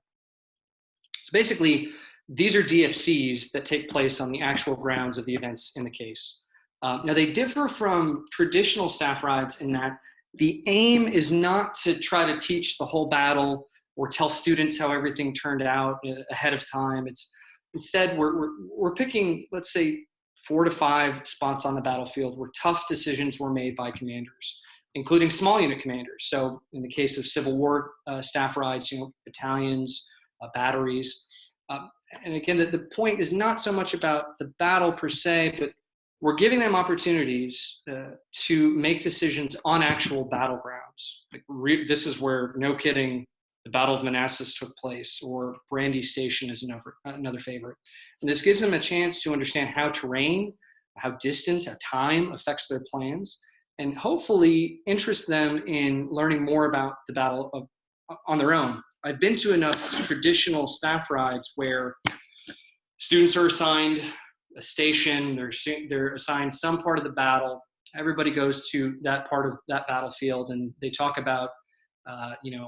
So basically, these are DFCs that take place on the actual grounds of the events in the case. Now, they differ from traditional staff rides in that the aim is not to try to teach the whole battle or tell students how everything turned out ahead of time. It's instead we're picking, let's say, 4 to 5 spots on the battlefield where tough decisions were made by commanders, including small unit commanders. So in the case of Civil War staff rides, battalions, batteries. And again, the point is not so much about the battle per se, but we're giving them opportunities to make decisions on actual battlegrounds. This is where, no kidding, the Battle of Manassas took place, or Brandy Station is another favorite. And this gives them a chance to understand how terrain, how distance, how time affects their plans, and hopefully interest them in learning more about the battle on their own. I've been to enough traditional staff rides where students are assigned a station, they're assigned some part of the battle. Everybody goes to that part of that battlefield and they talk about,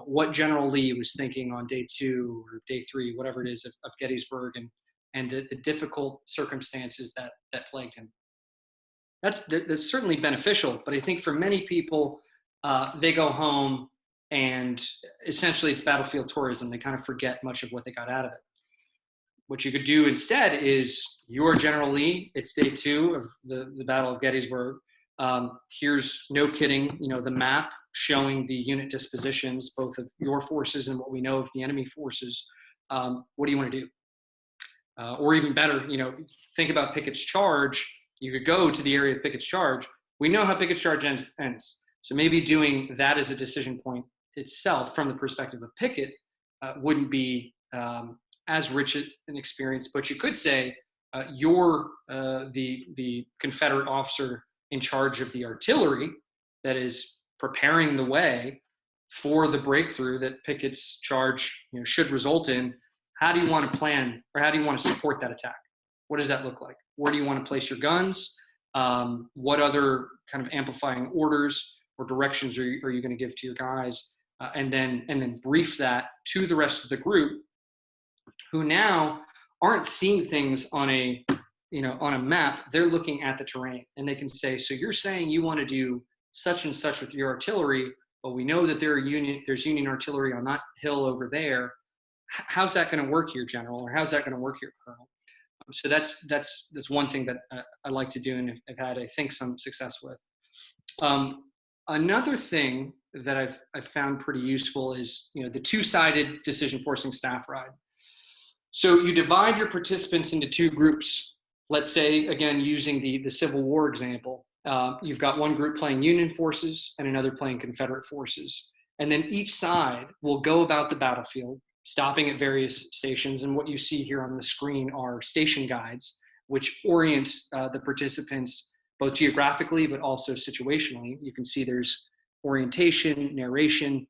what General Lee was thinking on day 2 or day 3, whatever it is, of Gettysburg and the difficult circumstances that plagued him. that's certainly beneficial. But I think for many people, they go home and essentially it's battlefield tourism. They kind of forget much of what they got out of it. What you could do instead is your General Lee. It's day 2 of the Battle of Gettysburg. Here's, no kidding, the map showing the unit dispositions, both of your forces and what we know of the enemy forces. What do you want to do? Or even better, think about Pickett's charge. You could go to the area of Pickett's charge. We know how Pickett's charge ends. So maybe doing that as a decision point itself from the perspective of Pickett wouldn't be as rich an experience. But you could say you're the Confederate officer in charge of the artillery that is preparing the way for the breakthrough that Pickett's charge should result in. How do you want to plan, or how do you want to support that attack? What does that look like? Where do you want to place your guns? What other kind of amplifying orders or directions are you going to give to your guys? And then brief that to the rest of the group, who now aren't seeing things on a map. They're looking at the terrain, and they can say, so you're saying you want to do such and such with your artillery, but we know that there's Union artillery on that hill over there. How's that going to work here, General? Or how's that going to work here, Colonel? So that's one thing that I like to do, and I've had, I think, some success with. Another thing that I've found pretty useful is the two-sided decision forcing staff ride. So you divide your participants into 2 groups. Let's say, again, using the Civil War example, you've got one group playing Union forces and another playing Confederate forces. And then each side will go about the battlefield, stopping at various stations. And what you see here on the screen are station guides, which orient the participants both geographically, but also situationally. You can see there's orientation, narration,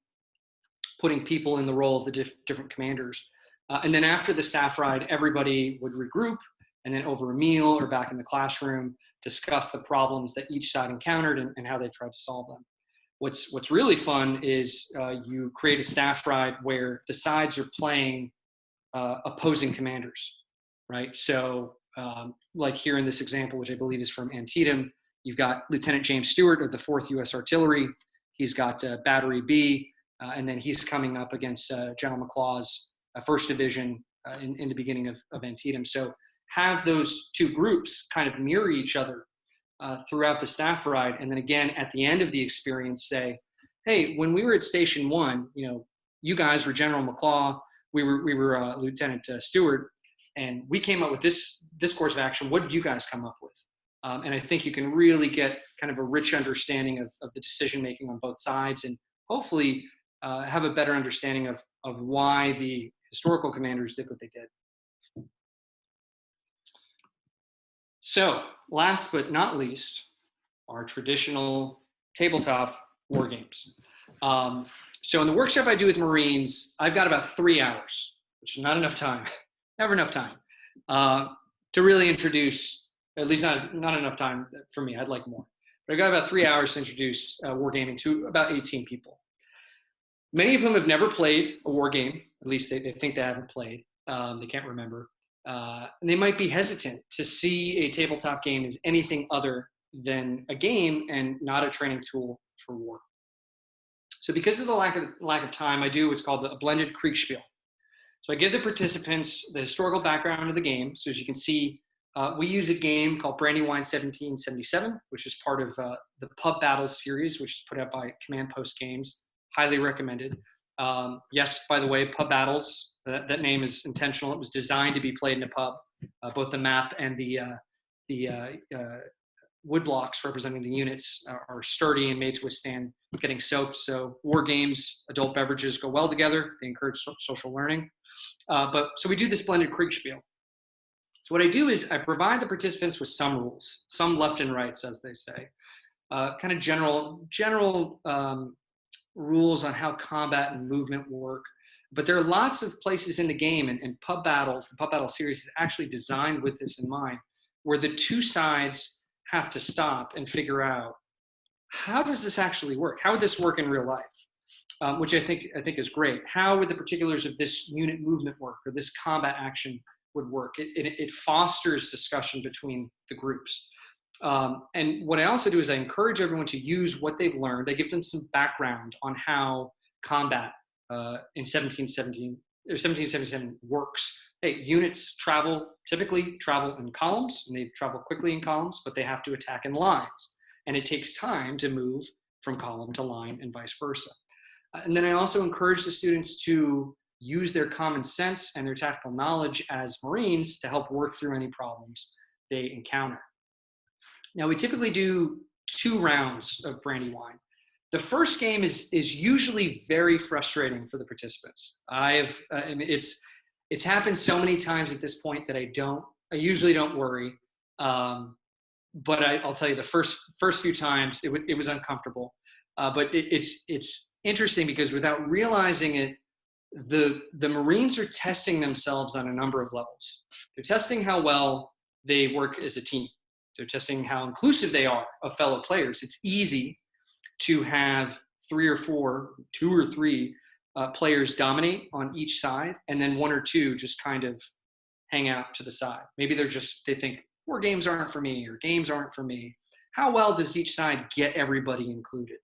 putting people in the role of the different commanders. And then after the staff ride, everybody would regroup, and then over a meal or back in the classroom, discuss the problems that each side encountered and how they tried to solve them. What's really fun is you create a staff ride where the sides are playing opposing commanders, right? So like here in this example, which I believe is from Antietam, you've got Lieutenant James Stewart of the 4th U.S. Artillery. He's got Battery B, and then he's coming up against General McLaw's 1st Division in the beginning of Antietam. So have those 2 groups kind of mirror each other throughout the staff ride. And then again, at the end of the experience, say, hey, when we were at Station 1, you guys were General McLaw, we were Lieutenant Stewart, and we came up with this course of action. What did you guys come up with? And I think you can really get kind of a rich understanding of the decision-making on both sides, and hopefully have a better understanding of why the historical commanders did what they did. So last but not least, our traditional tabletop war games. So in the workshop I do with Marines, I've got about 3 hours, which is not enough time, never enough time, to really introduce, at least not enough time for me. I'd like more. But I've got about 3 hours to introduce wargaming to about 18 people. Many of whom have never played a war game. At least they think they haven't played. They can't remember. And they might be hesitant to see a tabletop game as anything other than a game and not a training tool for war. So because of the lack of time, I do what's called a blended Creekspiel. So I give the participants the historical background of the game. So as you can see, we use a game called Brandywine 1777, which is part of the Pub Battles series, which is put out by Command Post Games. Highly recommended. Yes, by the way, Pub Battles, that name is intentional. It was designed to be played in a pub. Both the map and the wood blocks representing the units are sturdy and made to withstand getting soaked. So war games, adult beverages go well together. They encourage social learning. So we do this blended Kriegspiel. So what I do is I provide the participants with some rules, some left and rights, as they say, kind of general rules on how combat and movement work. But there are lots of places in the game, and Pub Battles, the Pub Battle series is actually designed with this in mind, where the two sides have to stop and figure out, how does this actually work? How would this work in real life? Which I think is great. How would the particulars of this unit movement work, or this combat action would work? It fosters discussion between the groups. And what I also do is I encourage everyone to use what they've learned. I give them some background on how combat in 1717 or 1777 works. Hey, units typically travel in columns, and they travel quickly in columns, but they have to attack in lines. And it takes time to move from column to line and vice versa. And then I also encourage the students to use their common sense and their tactical knowledge as Marines to help work through any problems they encounter. Now, we typically do 2 rounds of Brandywine. The first game is usually very frustrating for the participants. I mean, it's happened so many times at this point that I usually don't worry. But I'll tell you, the first few times it was uncomfortable. But it's interesting because without realizing it, the Marines are testing themselves on a number of levels. They're testing how well they work as a team. They're testing how inclusive they are of fellow players. It's easy to have 2 or 3 players dominate on each side, and then 1 or 2 just kind of hang out to the side. Maybe they think, war games aren't for me, or games aren't for me. How well does each side get everybody included?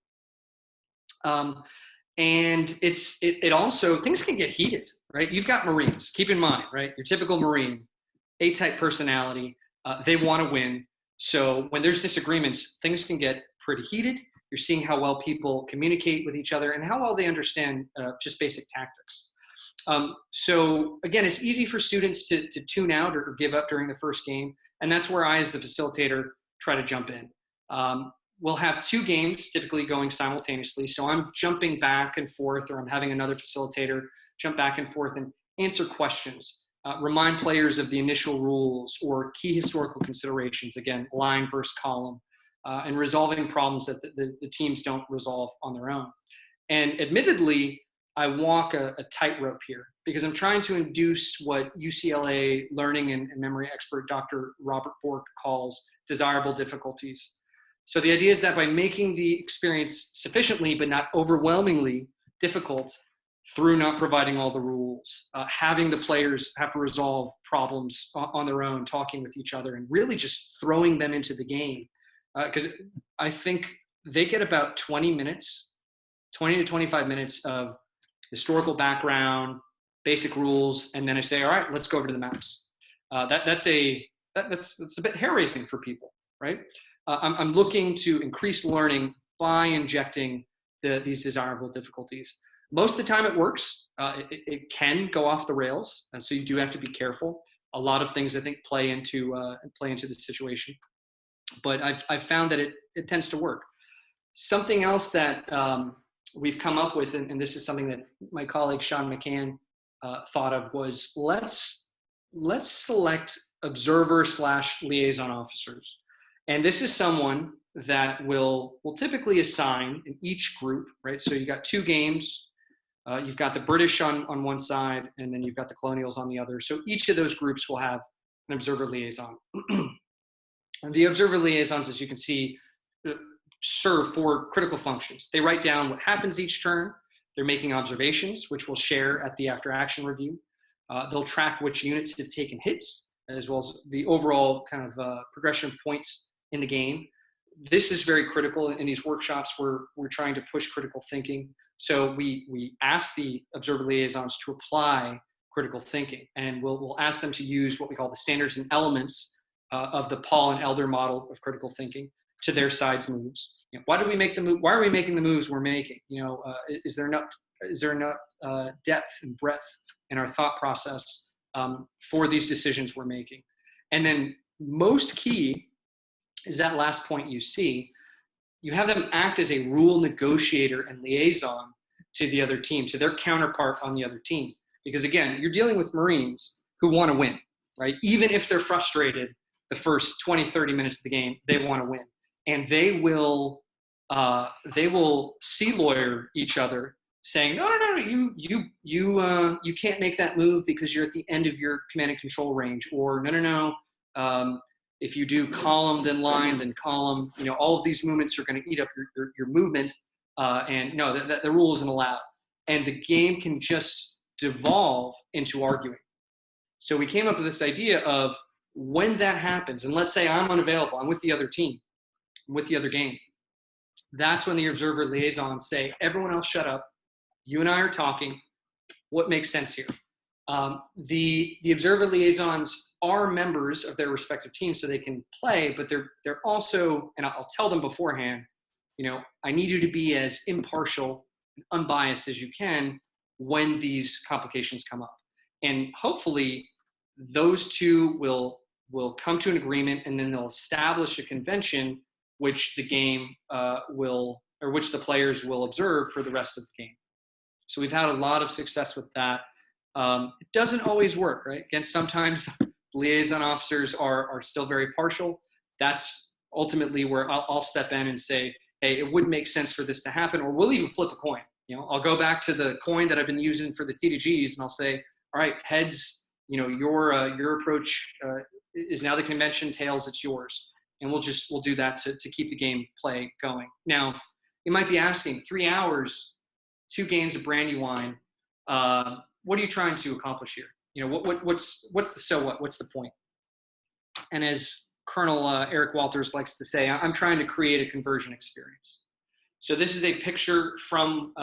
And it also, things can get heated, right? You've got Marines, keep in mind, right? Your typical Marine, A-type personality, they want to win. So when there's disagreements, things can get pretty heated. You're seeing how well people communicate with each other and how well they understand just basic tactics. So again, it's easy for students to tune out or give up during the first game. And that's where I, as the facilitator, try to jump in. We'll have 2 games typically going simultaneously. So I'm jumping back and forth, or I'm having another facilitator jump back and forth and answer questions. Remind players of the initial rules or key historical considerations, again, line versus column, and resolving problems that the teams don't resolve on their own. And admittedly, I walk a tightrope here because I'm trying to induce what UCLA learning and memory expert Dr. Robert Bork calls desirable difficulties. So the idea is that by making the experience sufficiently but not overwhelmingly difficult through not providing all the rules, having the players have to resolve problems on their own, talking with each other, and really just throwing them into the game. Because I think they get about 20 to 25 minutes of historical background, basic rules, and then I say, all right, let's go over to the maps. That's a bit hair-raising for people, right? I'm looking to increase learning by injecting these desirable difficulties. Most of the time it works. It can go off the rails, and so you do have to be careful. A lot of things I think play into the situation, but I've found that it tends to work. Something else that we've come up with, and this is something that my colleague Sean McCann thought of, was let's select observer/liaison officers. And this is someone that will typically assign in each group, right? So you got 2 games. You've got the British on one side, and then you've got the colonials on the other. So each of those groups will have an observer liaison. And the observer liaisons, as you can see, serve for critical functions. They write down what happens each turn. They're making observations, which we'll share at the after-action review. They'll track which units have taken hits, as well as the overall kind of progression points in the game. This is very critical in these workshops where we're trying to push critical thinking. So we ask the observer liaisons to apply critical thinking, and we'll ask them to use what we call the standards and elements of the Paul and Elder model of critical thinking to their side's moves. You know, why do we make the move? Why are we making the moves we're making? You know, is there enough depth and breadth in our thought process for these decisions we're making? And then most key is that last point you see. You have them act as a rule negotiator and liaison to the other team, to their counterpart on the other team. Because again, you're dealing with Marines who want to win, right? Even if they're frustrated the first 20, 30 minutes of the game, they want to win. And they will sea lawyer each other, saying, no, you can't make that move because you're at the end of your command and control range, or no, if you do column, then line, then column, you know, all of these movements are going to eat up your movement, and no, the rule isn't allowed. And the game can just devolve into arguing. So we came up with this idea of when that happens, and let's say I'm unavailable, I'm with the other team, I'm with the other game, that's when the observer liaisons say, everyone else shut up, you and I are talking, what makes sense here? The observer liaisons are members of their respective teams, so they can play, but they're also, and I'll tell them beforehand, I need you to be as impartial and unbiased as you can when these complications come up. And hopefully those two will come to an agreement, and then they'll establish a convention which the game which the players will observe for the rest of the game. So we've had a lot of success with that. It doesn't always work, right? Again, sometimes liaison officers are still very partial. That's ultimately where I'll step in and say, hey, it wouldn't make sense for this to happen, or we'll even flip a coin. I'll go back to the coin that I've been using for the TDGs, and I'll say, all right, heads, your approach is now the convention, tails, it's yours. And we'll do that to keep the game play going. Now, you might be asking, 3 hours, 2 games of Brandywine, what are you trying to accomplish here? What's the so what? What's the point? And as Colonel Eric Walters likes to say, I'm trying to create a conversion experience. So this is a picture from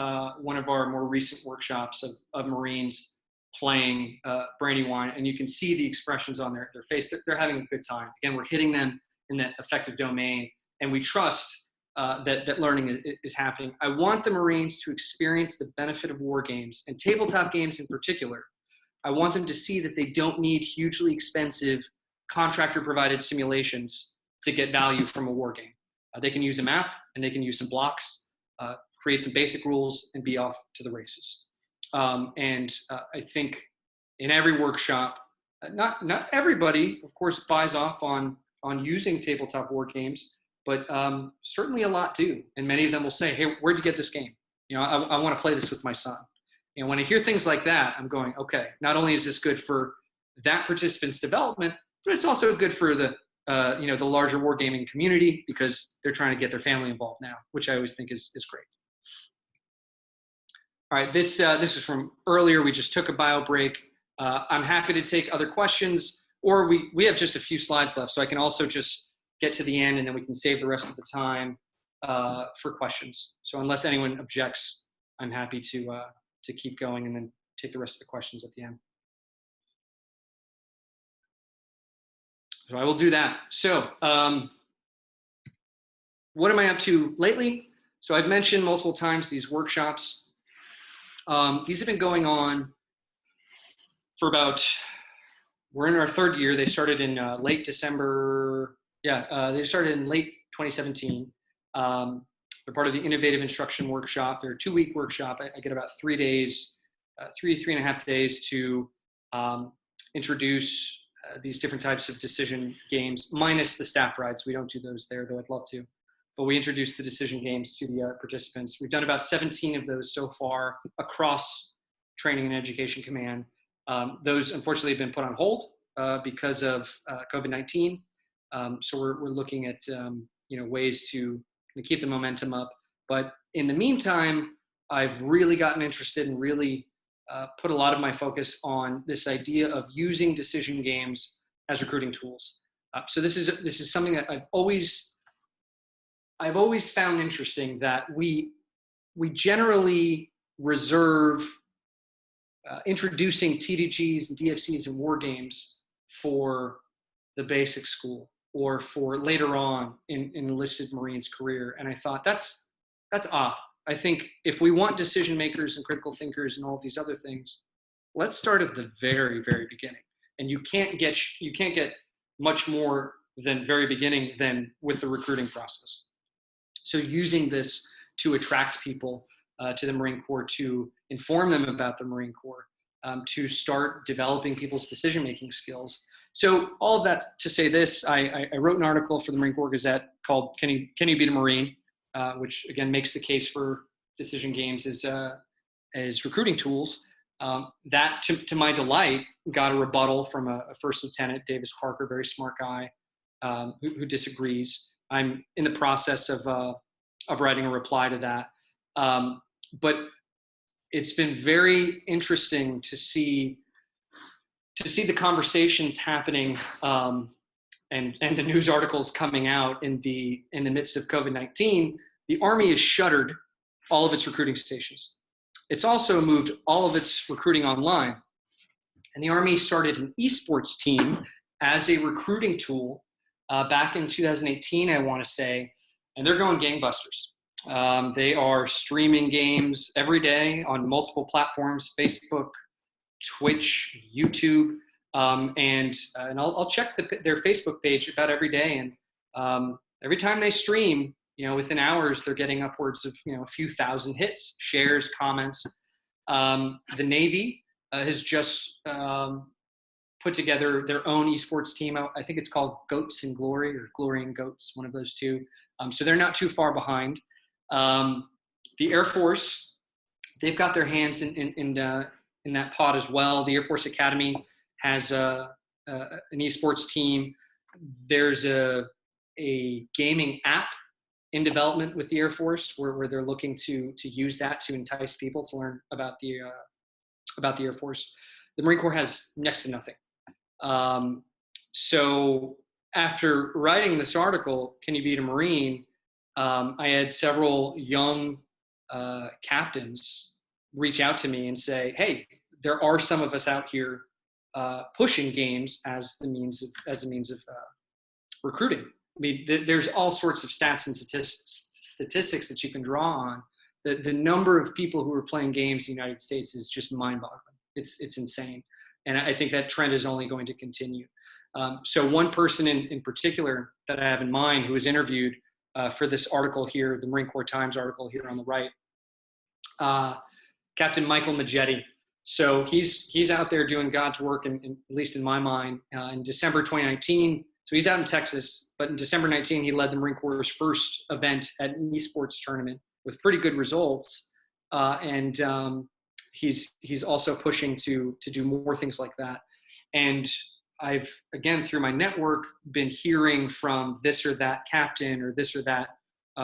one of our more recent workshops of Marines playing Brandywine, and you can see the expressions on their face. They're having a good time. Again, we're hitting them in that effective domain, and we trust that learning is happening. I want the Marines to experience the benefit of war games, and tabletop games in particular. I want them to see that they don't need hugely expensive contractor-provided simulations to get value from a war game. They can use a map, and they can use some blocks, create some basic rules, and be off to the races. I think in every workshop, not everybody, of course, buys off on using tabletop war games, but certainly a lot do. And many of them will say, hey, where'd you get this game? I want to play this with my son. And when I hear things like that, I'm going, okay, not only is this good for that participant's development, but it's also good for the larger wargaming community, because they're trying to get their family involved now, which I always think is great. All right, this is from earlier. We just took a bio break. I'm happy to take other questions, or we have just a few slides left, so I can also just get to the end, and then we can save the rest of the time for questions. So unless anyone objects, I'm happy to keep going and then take the rest of the questions at the end. So I will do that. So what am I up to lately? So I've mentioned multiple times these workshops. These have been going on for we're in our 3rd year. They started in late December. They started in late 2017. They're part of the Innovative Instruction Workshop. They're a 2-week workshop. I get about 3 days, 3.5 days to introduce these different types of decision games, minus the staff rides. We don't do those there, though I'd love to. But we introduce the decision games to the participants. We've done about 17 of those so far across Training and Education Command. Those unfortunately have been put on hold because of COVID-19. So we're looking at ways to keep the momentum up. But in the meantime, I've really gotten interested and really put a lot of my focus on this idea of using decision games as recruiting tools. So this is something that I've always found interesting, that we generally reserve introducing TDGs and DFCs and war games for the basic school or for later on in enlisted Marines career. And I thought that's odd. I think if we want decision makers and critical thinkers and all of these other things, let's start at the very, very beginning. And you can't get much more than very beginning than with the recruiting process. So using this to attract people to the Marine Corps, to inform them about the Marine Corps, to start developing people's decision-making skills. So all of that to say this, I wrote an article for the Marine Corps Gazette called Can You Beat a Marine? Which again makes the case for decision games as recruiting tools. That, to my delight, got a rebuttal from a First Lieutenant, Davis Parker, very smart guy, who disagrees. I'm in the process of writing a reply to that. But it's been very interesting to see to see the conversations happening and the news articles coming out in the midst of COVID-19, the Army has shuttered all of its recruiting stations. It's also moved all of its recruiting online. And the Army started an esports team as a recruiting tool back in 2018, I want to say, and they're going gangbusters. They are streaming games every day on multiple platforms: Facebook, Twitch, YouTube, and I'll check their Facebook page about every day. And every time they stream, within hours, they're getting upwards of a few thousand hits, shares, comments. The Navy has just put together their own esports team. I think it's called Goats and Glory, or Glory and Goats, one of those two. So they're not too far behind. The Air Force, they've got their hands in that pot as well. The Air Force Academy has an esports team. There's a gaming app in development with the Air Force where they're looking to use that to entice people to learn about the Air Force. The Marine Corps has next to nothing. So after writing this article, Can You Beat a Marine? I had several young captains reach out to me and say, hey, there are some of us out here pushing games as a means of recruiting. I mean, there's all sorts of stats and statistics that you can draw on. The number of people who are playing games in the United States is just mind-boggling. It's insane. And I think that trend is only going to continue. So one person in particular that I have in mind who was interviewed for this article here, the Marine Corps Times article here on the right, Captain Michael Majetti. So he's out there doing God's work, at least in my mind, in December 2019. So he's out in Texas, but in December 19, he led the Marine Corps' first event at an esports tournament with pretty good results. And he's also pushing to do more things like that. And I've, again, through my network, been hearing from this or that captain or this or that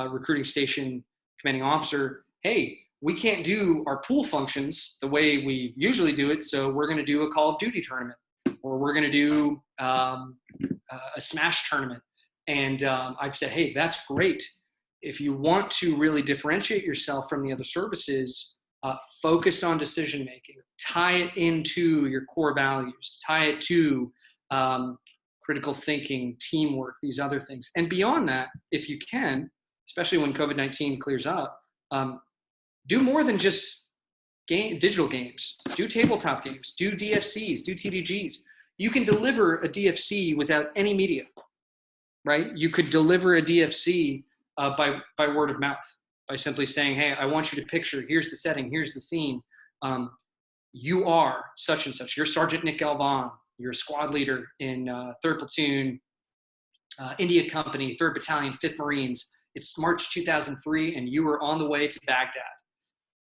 recruiting station commanding officer, hey, we can't do our pool functions the way we usually do it, so we're going to do a Call of Duty tournament, or we're going to do a Smash tournament. And I've said, hey, that's great. If you want to really differentiate yourself from the other services, focus on decision making, tie it into your core values, tie it to critical thinking, teamwork, these other things. And beyond that, if you can, especially when COVID-19 clears up, do more than just digital games. Do tabletop games, do DFCs, do TDGs. You can deliver a DFC without any media, right? You could deliver a DFC by word of mouth, by simply saying, hey, I want you to picture, here's the setting, here's the scene. You are such and such. You're Sergeant Nick Galvan. You're a squad leader in 3rd Platoon, India Company, 3rd Battalion, 5th Marines. It's March 2003, and you are on the way to Baghdad.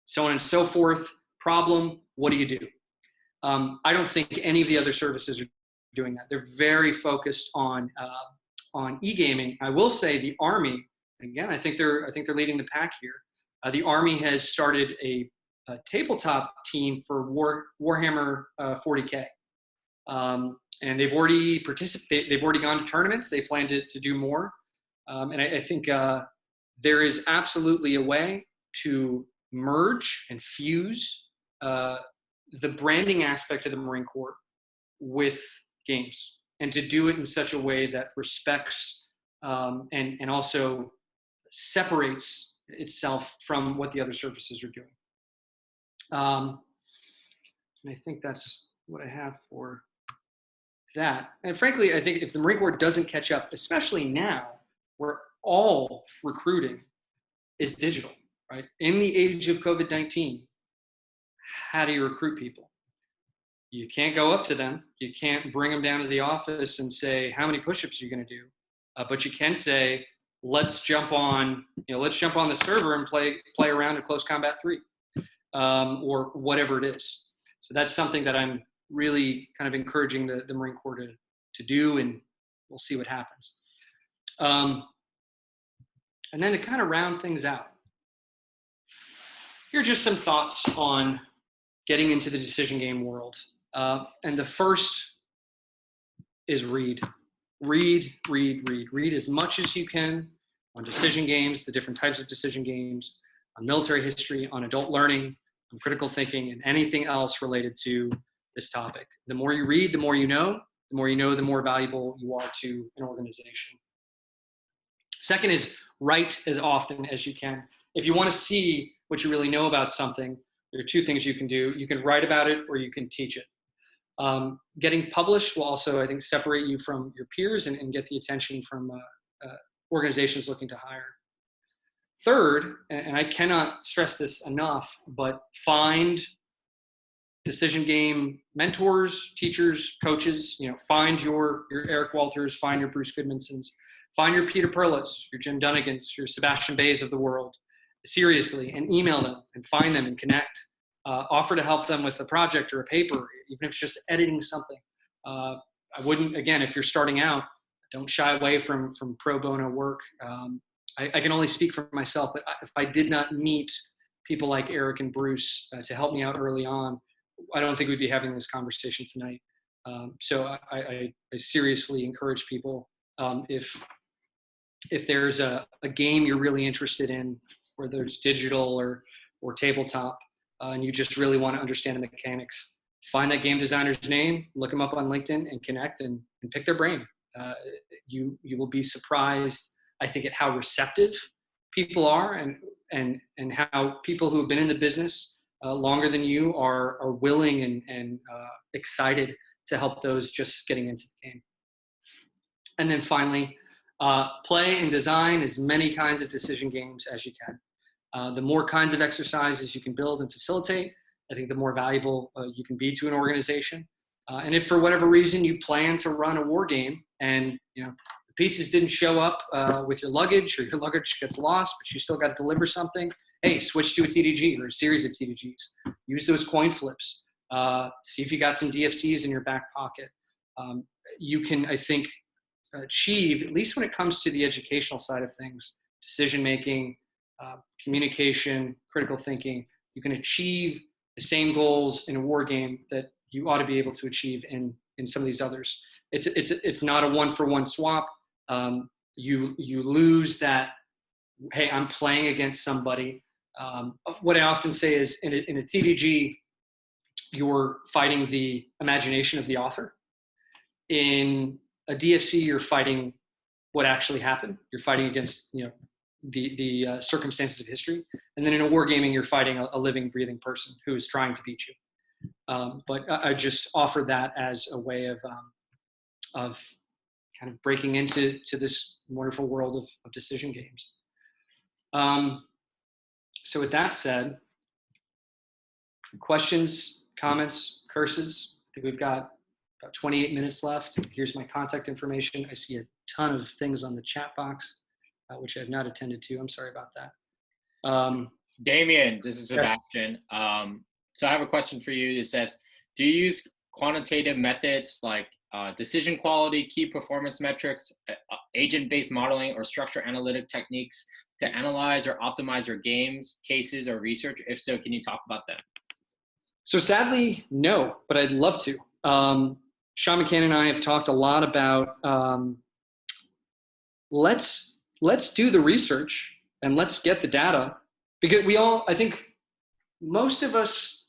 So on and so forth. Problem, what do you do? I don't think any of the other services are doing that. They're very focused on e-gaming. I will say the Army, again, I think they're leading the pack here. The Army has started a tabletop team for Warhammer 40K. And they've already participated. They've already gone to tournaments. They plan to do more. And I think there is absolutely a way to merge and fuse the branding aspect of the Marine Corps with games, and to do it in such a way that respects and also separates itself from what the other services are doing. And I think that's what I have for that. And frankly, I think if the Marine Corps doesn't catch up, especially now where all recruiting is digital, right? In the age of COVID-19, how do you recruit people? You can't go up to them. You can't bring them down to the office and say, how many push-ups are you going to do? But you can say, let's jump on the server and play around in Close Combat 3, or whatever it is. So that's something that I'm really kind of encouraging the Marine Corps to do, and we'll see what happens. And then to kind of round things out, here are just some thoughts on getting into the decision game world. And the first is read. Read as much as you can on decision games, the different types of decision games, on military history, on adult learning, on critical thinking, and anything else related to this topic. The more you read, the more you know. The more you know, the more valuable you are to an organization. Second is write as often as you can. If you want to see what you really know about something, there are two things you can do. You can write about it or you can teach it. Getting published will also, I think, separate you from your peers and get the attention from organizations looking to hire. Third, and I cannot stress this enough, but find decision game mentors, teachers, coaches. Find your Eric Walters, find your Bruce Goodmansons, find your Peter Perlas, your Jim Dunnigans, your Sebastian Bays of the world, seriously, and email them and find them and connect. Offer to help them with a project or a paper, even if it's just editing something. I wouldn't, again, if you're starting out, don't shy away from pro bono work. I can only speak for myself, but if I did not meet people like Eric and Bruce to help me out early on, I don't think we'd be having this conversation tonight. So I seriously encourage people, if there's a game you're really interested in, whether it's digital or tabletop, and you just really want to understand the mechanics, find that game designer's name, look them up on LinkedIn, and connect and pick their brain. You will be surprised, I think, at how receptive people are and how people who have been in the business longer than you are willing and excited to help those just getting into the game. And then finally, play and design as many kinds of decision games as you can. The more kinds of exercises you can build and facilitate, I think the more valuable you can be to an organization. And if for whatever reason you plan to run a war game and the pieces didn't show up with your luggage, or your luggage gets lost, but you still got to deliver something, hey, switch to a TDG or a series of TDGs. Use those coin flips. See if you got some DFCs in your back pocket. You can, I think, achieve, at least when it comes to the educational side of things, decision-making, communication, critical thinking, you can achieve the same goals in a war game that you ought to be able to achieve in some of these others. It's not a one-for-one swap. You lose that, hey, I'm playing against somebody. What I often say is in a TDG, you're fighting the imagination of the author. In a DFC, you're fighting what actually happened. You're fighting against the circumstances of history. And then in a wargaming, you're fighting a living, breathing person who is trying to beat you. But I just offer that as a way of kind of breaking into this wonderful world of decision games. So with that said, questions, comments, curses? I think we've got about 28 minutes left. Here's my contact information. I see a ton of things on the chat box, which I have not attended to. I'm sorry about that. Damien, this is Sebastian. So I have a question for you. It says, do you use quantitative methods like decision quality, key performance metrics, agent-based modeling, or structure analytic techniques to analyze or optimize your games, cases, or research? If so, can you talk about them? So sadly, no, but I'd love to. Sean McCann and I have talked a lot about let's do the research and let's get the data, because I think most of us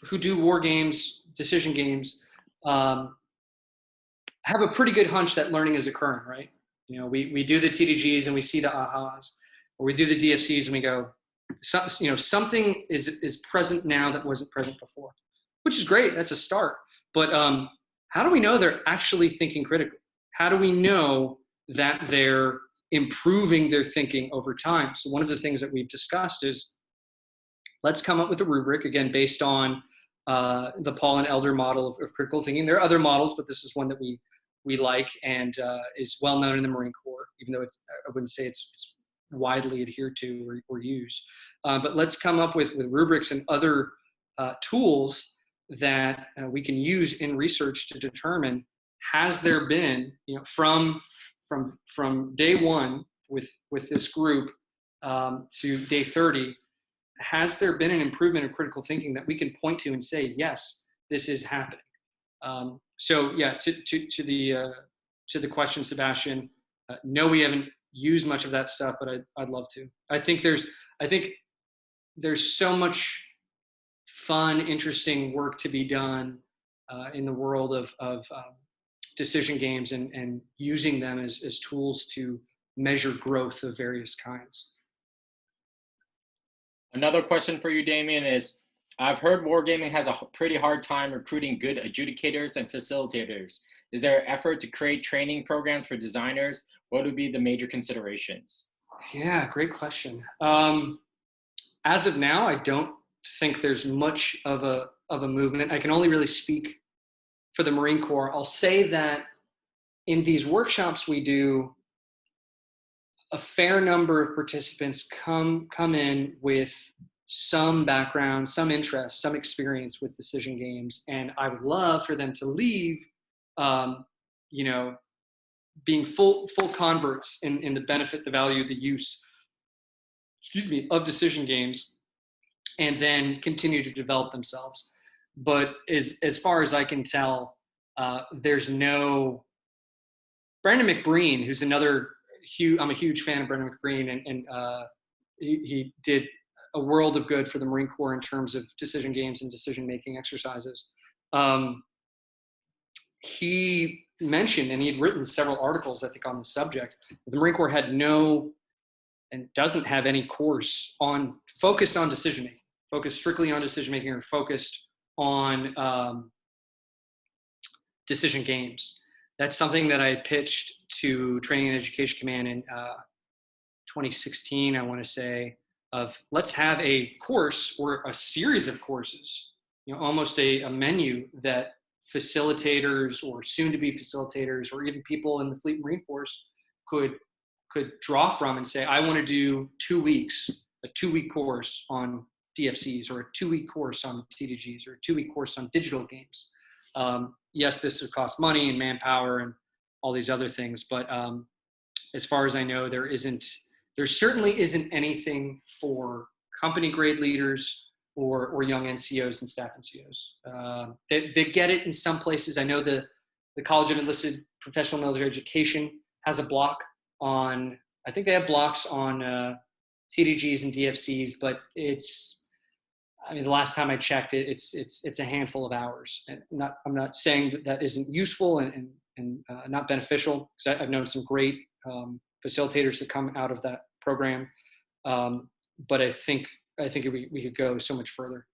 who do war games, decision games, have a pretty good hunch that learning is occurring, right? We do the TDGs and we see the ahas, or we do the DFCs and we go, something is present now that wasn't present before, which is great. That's a start. But how do we know they're actually thinking critically? How do we know that they're improving their thinking over time? So one of the things that we've discussed is, let's come up with a rubric, again, based on the Paul and Elder model of critical thinking. There are other models, but this is one that we like and is well known in the Marine Corps, even though I wouldn't say it's widely adhered to or used. But let's come up with rubrics and other tools that we can use in research to determine, has there been, from day one with this group to day 30, has there been an improvement of critical thinking that we can point to and say, yes, this is happening. So yeah, to the question, Sebastian, no, we haven't used much of that stuff, but I'd love to. I think there's so much fun, interesting work to be done in the world of decision games and using them as tools to measure growth of various kinds. Another question for you, Damien, is I've heard Wargaming has a pretty hard time recruiting good adjudicators and facilitators. Is there an effort to create training programs for designers? What would be the major considerations? Yeah, great question. As of now, I don't think there's much of a movement. I can only really speak for the Marine Corps. I'll say that in these workshops we do, a fair number of participants come in with some background, some interest, some experience with decision games, and I would love for them to leave, being full converts in the benefit, the value, the use, of decision games, and then continue to develop themselves. But as far as I can tell, there's no Brandon McBreen, who's another huge. I'm a huge fan of Brandon McBreen, and he did a world of good for the Marine Corps in terms of decision games and decision-making exercises. He mentioned, and he had written several articles, I think, on the subject. The Marine Corps had no and doesn't have any course focused on decision-making, focused strictly on decision-making, or focused on decision games. That's something that I pitched to Training and Education Command in 2016, I want to say, of let's have a course or a series of courses, almost a menu that facilitators or soon-to-be facilitators or even people in the Fleet Marine Force could draw from and say, I want to do 2 weeks, a 2-week course on DFCs, or a 2-week course on TDGs, or a 2-week course on digital games. Yes, this would cost money and manpower and all these other things, but as far as I know, there certainly isn't anything for company grade leaders or young NCOs and staff NCOs. They get it in some places. I know the College of Enlisted Professional Military Education has a block on, I think they have blocks on TDGs and DFCs, but the last time I checked it, it's a handful of hours. And I'm not saying that isn't useful and not beneficial, because I've known some great facilitators that come out of that program. But I think we could go so much further.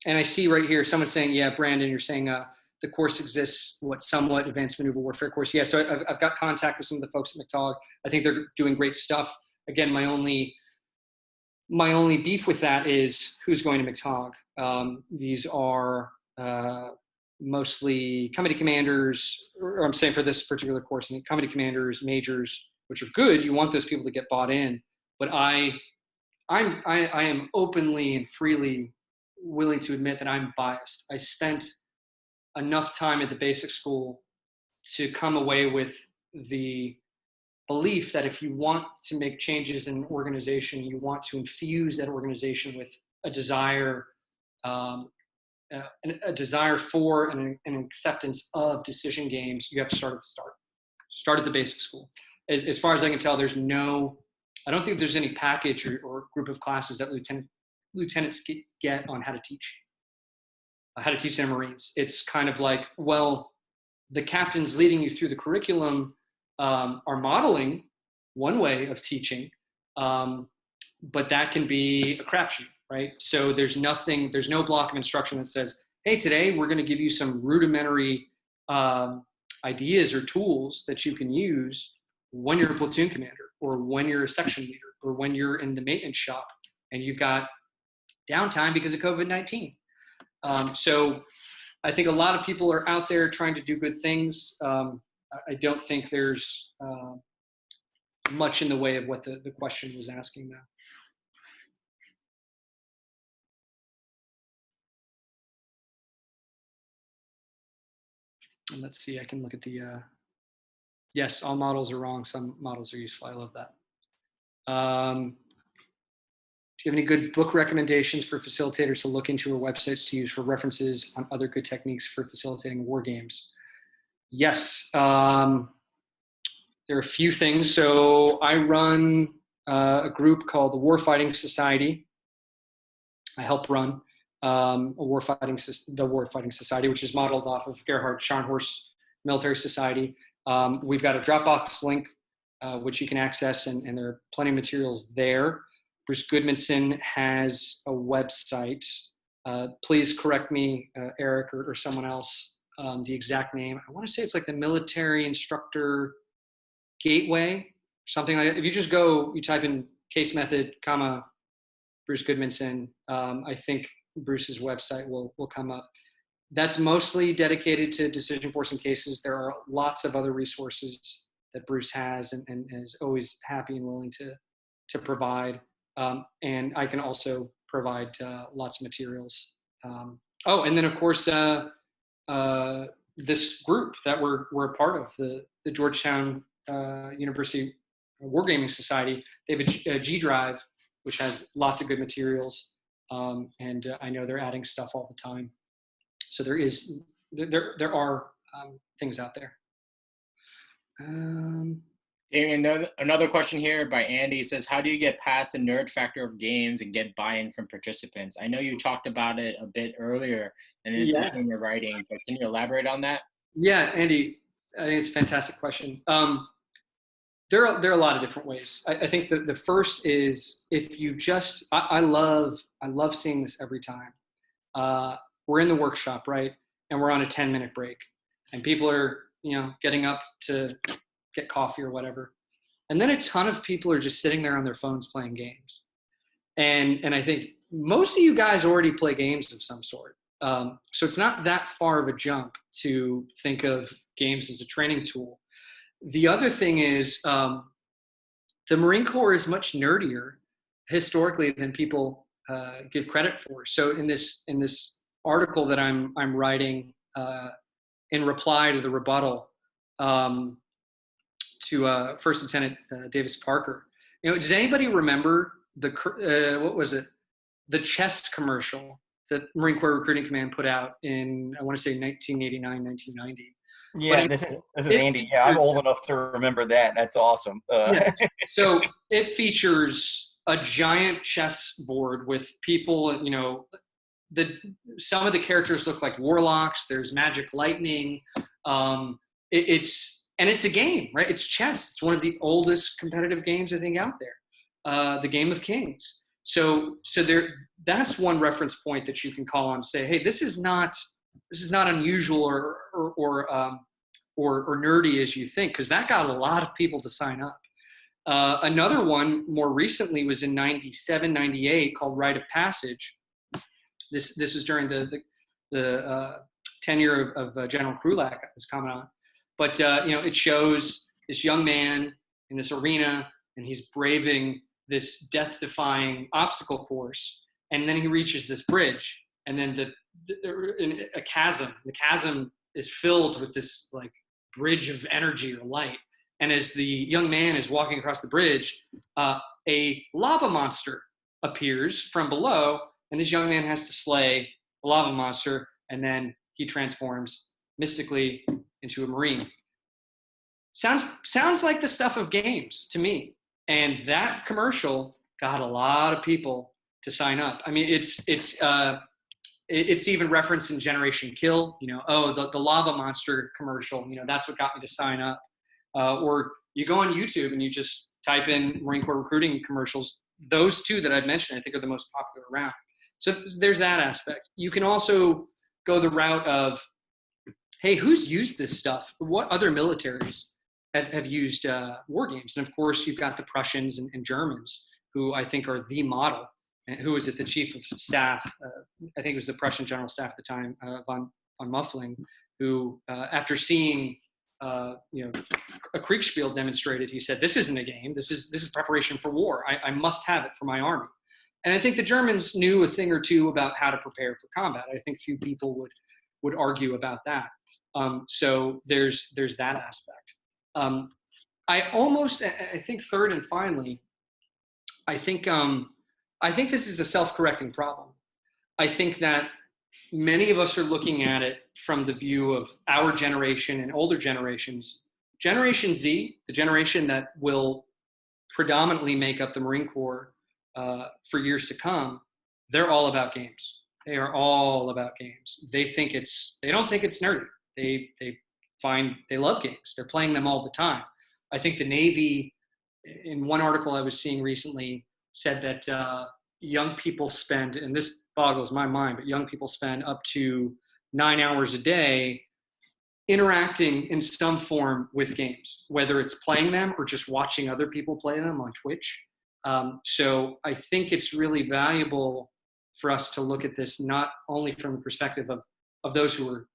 And I see right here, someone saying, yeah, Brandon, you're saying the course exists, somewhat advanced maneuver warfare course. Yeah, so I've got contact with some of the folks at McTOG. I think they're doing great stuff. Again, my only beef with that is who's going to McTOG. These are mostly company commanders, or I'm saying for this particular course, company commanders, majors, which are good. You want those people to get bought in, but I am openly and freely willing to admit that I'm biased. I spent enough time at the basic school to come away with the belief that if you want to make changes in an organization, you want to infuse that organization with a desire for and an acceptance of decision games, you have to start at the start. Start at the basic school. As far as I can tell, I don't think there's any package or group of classes that lieutenants get on how to teach their Marines. It's kind of like, well, the captains leading you through the curriculum are modeling one way of teaching, but that can be a crapshoot, right? So there's no block of instruction that says, hey, today we're going to give you some rudimentary ideas or tools that you can use when you're a platoon commander, or when you're a section leader, or when you're in the maintenance shop and you've got downtime because of COVID-19. So I think a lot of people are out there trying to do good things. I don't think there's much in the way of what the question was asking now. And let's see, I can look at the, yes, all models are wrong. Some models are useful. I love that. Do you have any good book recommendations for facilitators to look into, or websites to use for references on other good techniques for facilitating war games? Yes. There are a few things. So I run a group called the Warfighting Society. I help run the Warfighting Society, which is modeled off of Gerhard Scharnhorst's Military Society. We've got a Dropbox link, which you can access, and there are plenty of materials there. Bruce Goodmanson has a website. Please correct me, Eric, or someone else, the exact name. I want to say it's like the Military Instructor Gateway, something like that. If you just go, you type in case method, comma, Bruce Goodmanson, I think Bruce's website will come up. That's mostly dedicated to decision forcing cases. There are lots of other resources that Bruce has and is always happy and willing to provide. And I can also provide lots of materials. And then of course, this group that we're a part of, the Georgetown University Wargaming Society. They have a G Drive, which has lots of good materials. And I know they're adding stuff all the time. So there are things out there. Damien, another question here by Andy says, how do you get past the nerd factor of games and get buy-in from participants? I know you talked about it a bit earlier in your writing, but can you elaborate on that? Yeah, Andy, I think it's a fantastic question. There are a lot of different ways. I think the first is, if you just, I love seeing this every time. We're in the workshop, right? And we're on a 10-minute break, and people are, getting up to get coffee or whatever. And then a ton of people are just sitting there on their phones playing games. And I think most of you guys already play games of some sort. So it's not that far of a jump to think of games as a training tool. The other thing is, the Marine Corps is much nerdier historically than people give credit for. So in this article that I'm writing in reply to the rebuttal to First Lieutenant Davis Parker, does anybody remember what was it? The chess commercial that Marine Corps Recruiting Command put out in, I want to say 1989, 1990. Yeah, this is Andy. Yeah, I'm old enough to remember that. That's awesome. Yeah. So it features a giant chess board with people, some of the characters look like warlocks. There's magic lightning. It's a game, right? It's chess. It's one of the oldest competitive games, I think, out there. The Game of Kings. So that's one reference point that you can call on to say, hey, this is not unusual or nerdy as you think, because that got a lot of people to sign up. Another one more recently was in 97, 98 called Rite of Passage. This was during the tenure of General Krulak, as comment on. But it shows this young man in this arena, and he's braving this death-defying obstacle course, and then he reaches this bridge, and then a chasm. The chasm is filled with this like bridge of energy or light, and as the young man is walking across the bridge, a lava monster appears from below, and this young man has to slay a lava monster, and then he transforms mystically into a Marine. Sounds like the stuff of games to me. And that commercial got a lot of people to sign up. I mean, it's even referenced in Generation Kill. The lava monster commercial. That's what got me to sign up. Or you go on YouTube and you just type in Marine Corps recruiting commercials. Those two that I've mentioned, I think, are the most popular around. So there's that aspect. You can also go the route of, hey, who's used this stuff? What other militaries have used war games? And of course, you've got the Prussians and Germans, who I think are the model. And who was it? The chief of staff, I think it was the Prussian general staff at the time, von Muffling, who after seeing a Creekspiel demonstrated, he said, "This isn't a game. This is preparation for war. I must have it for my army." And I think the Germans knew a thing or two about how to prepare for combat. I think few people would argue about that. So there's that aspect. I think third and finally, I think I think this is a self-correcting problem. I think that many of us are looking at it from the view of our generation and older generations. Generation Z, the generation that will predominantly make up the Marine Corps for years to come, they're all about games. They are all about games. They don't think it's nerdy. They love games. They're playing them all the time. I think the Navy, in one article I was seeing recently, said that young people spend, and this boggles my mind, but young people spend up to 9 hours a day interacting in some form with games, whether it's playing them or just watching other people play them on Twitch. So I think it's really valuable for us to look at this not only from the perspective of those who are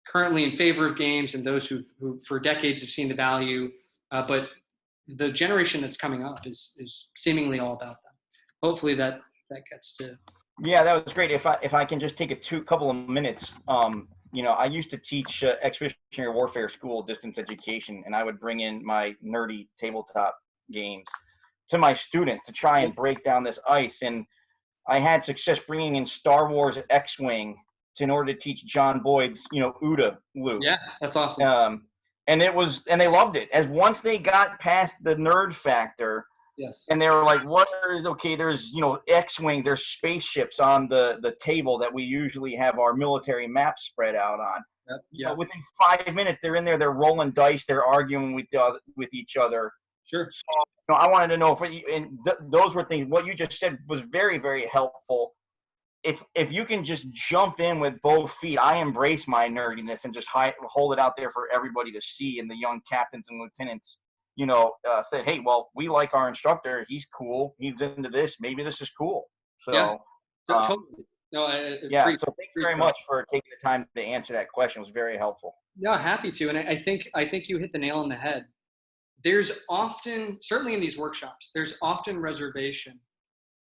currently in favor of games and those who for decades have seen the value, but the generation that's coming up is seemingly all about them. Hopefully that gets to. Yeah, that was great. If I can just take a couple of minutes, I used to teach expeditionary warfare school distance education, and I would bring in my nerdy tabletop games to my students to try and break down this ice. And I had success bringing in Star Wars X-Wing in order to teach John Boyd's, OODA loop. Yeah, that's awesome. And they loved it. As once they got past the nerd factor, yes, and they were like, there's, X-Wing, there's spaceships on the table that we usually have our military maps spread out on. Yep. Yeah. Within 5 minutes, they're in there, they're rolling dice, they're arguing with each other. Sure. So, I wanted to know, those were things, what you just said was very, very helpful. If you can just jump in with both feet, I embrace my nerdiness and just hold it out there for everybody to see. And the young captains and lieutenants, said, hey, well, we like our instructor. He's cool. He's into this. Maybe this is cool. So, yeah, totally. No, so thank you very much for taking the time to answer that question. It was very helpful. Yeah, happy to. And I think you hit the nail on the head. There's often, certainly in these workshops, there's often reservation.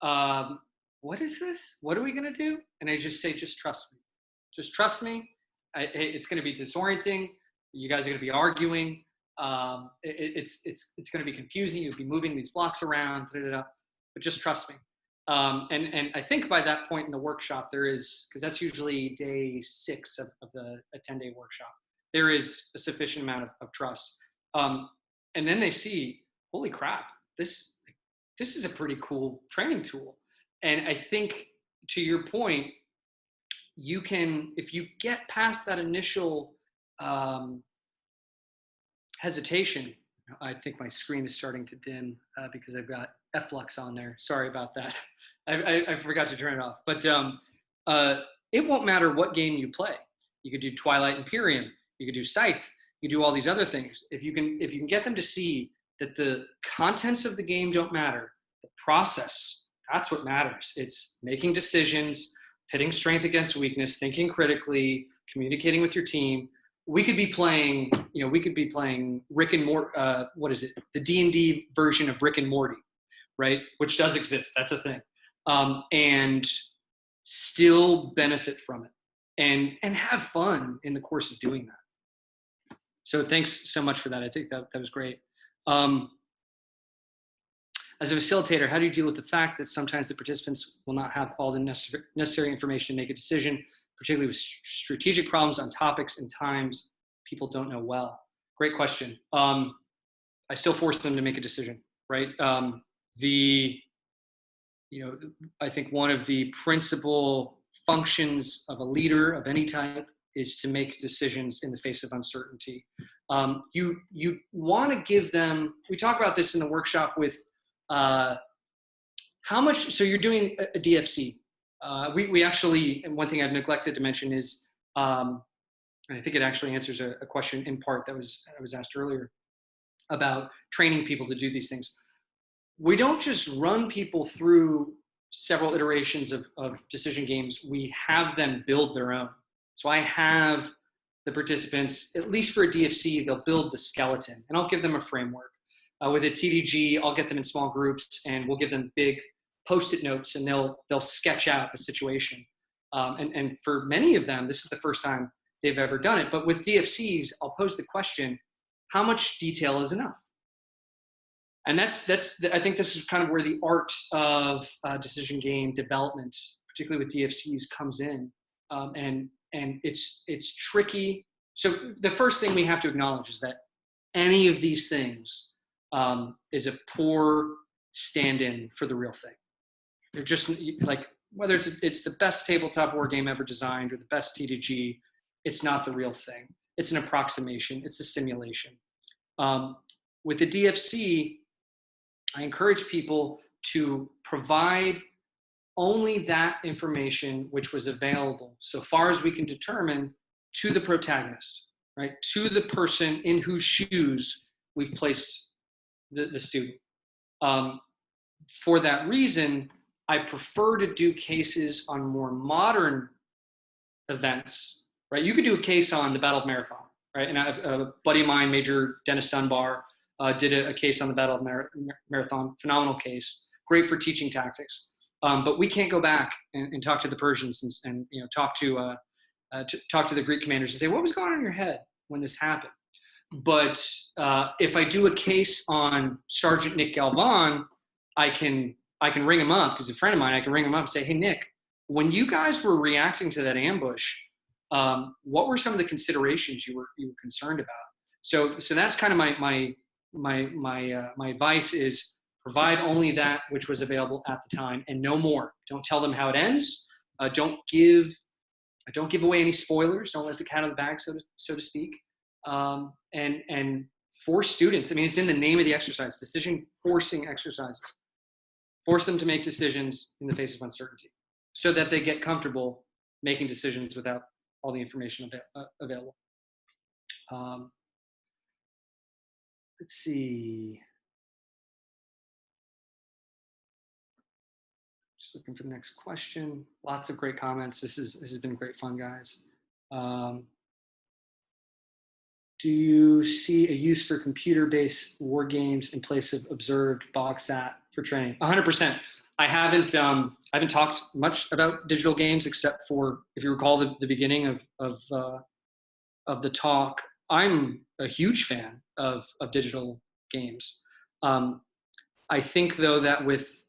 What is this? What are we going to do? And I just say, just trust me. Just trust me. It's going to be disorienting. You guys are going to be arguing. It's going to be confusing. You'll be moving these blocks around, but just trust me. And I think by that point in the workshop, there is, because that's usually day 6 of a 10-day workshop, there is a sufficient amount of trust. And then they see, holy crap, this is a pretty cool training tool. And I think, to your point, you can, if you get past that initial hesitation, I think my screen is starting to dim because I've got F-Lux on there. Sorry about that. I forgot to turn it off. But it won't matter what game you play. You could do Twilight Imperium. You could do Scythe. You do all these other things. If you can get them to see that the contents of the game don't matter, the process, that's what matters. It's making decisions, pitting strength against weakness, thinking critically, communicating with your team. We could be playing Rick and Morty. What is it? The D&D version of Rick and Morty, right? Which does exist. That's a thing, and still benefit from it, and have fun in the course of doing that. So thanks so much for that. I think that was great. As a facilitator, how do you deal with the fact that sometimes the participants will not have all the necessary information to make a decision, particularly with strategic problems on topics and times people don't know well? Great question. I still force them to make a decision, right? I think one of the principal functions of a leader of any type is to make decisions in the face of uncertainty. You want to give them, we talk about this in the workshop with how much, so you're doing a DFC. We actually, and one thing I've neglected to mention is, and I think it actually answers a question in part that I was asked earlier about training people to do these things. We don't just run people through several iterations of decision games. We have them build their own. So I have the participants, at least for a DFC, they'll build the skeleton, and I'll give them a framework. With a TDG, I'll get them in small groups, and we'll give them big Post-it notes, and they'll sketch out a situation. And for many of them, this is the first time they've ever done it. But with DFCs, I'll pose the question, how much detail is enough? And I think this is kind of where the art of decision game development, particularly with DFCs, comes in. And it's tricky. So the first thing we have to acknowledge is that any of these things is a poor stand-in for the real thing. They're just like, whether it's the best tabletop war game ever designed or the best TDG, it's not the real thing. It's an approximation. It's a simulation. With the DFC, I encourage people to provide only that information which was available, so far as we can determine, to the protagonist, right? To the person in whose shoes we've placed the student. For that reason, I prefer to do cases on more modern events, right? You could do a case on the Battle of Marathon, right? And a buddy of mine, Major Dennis Dunbar, did a case on the Battle of Marathon, phenomenal case, great for teaching tactics. But we can't go back and talk to the Persians and talk to the Greek commanders and say, what was going on in your head when this happened? But if I do a case on Sergeant Nick Galvan, I can ring him up, because a friend of mine, I can ring him up and say, hey, Nick, when you guys were reacting to that ambush, what were some of the considerations you were concerned about? So that's kind of my advice is provide only that which was available at the time and no more. Don't tell them how it ends. Don't give away any spoilers. Don't let the cat out of the bag, so to speak. And force students. I mean, it's in the name of the exercise, decision forcing exercises. Force them to make decisions in the face of uncertainty, so that they get comfortable making decisions without all the information available. Let's see. Just looking for the next question. Lots of great comments. This has been great fun, guys. Do you see a use for computer-based war games in place of observed BogSat for training? 100%. I haven't talked much about digital games, except for, if you recall the beginning of the talk. I'm a huge fan of digital games. I think, though, that with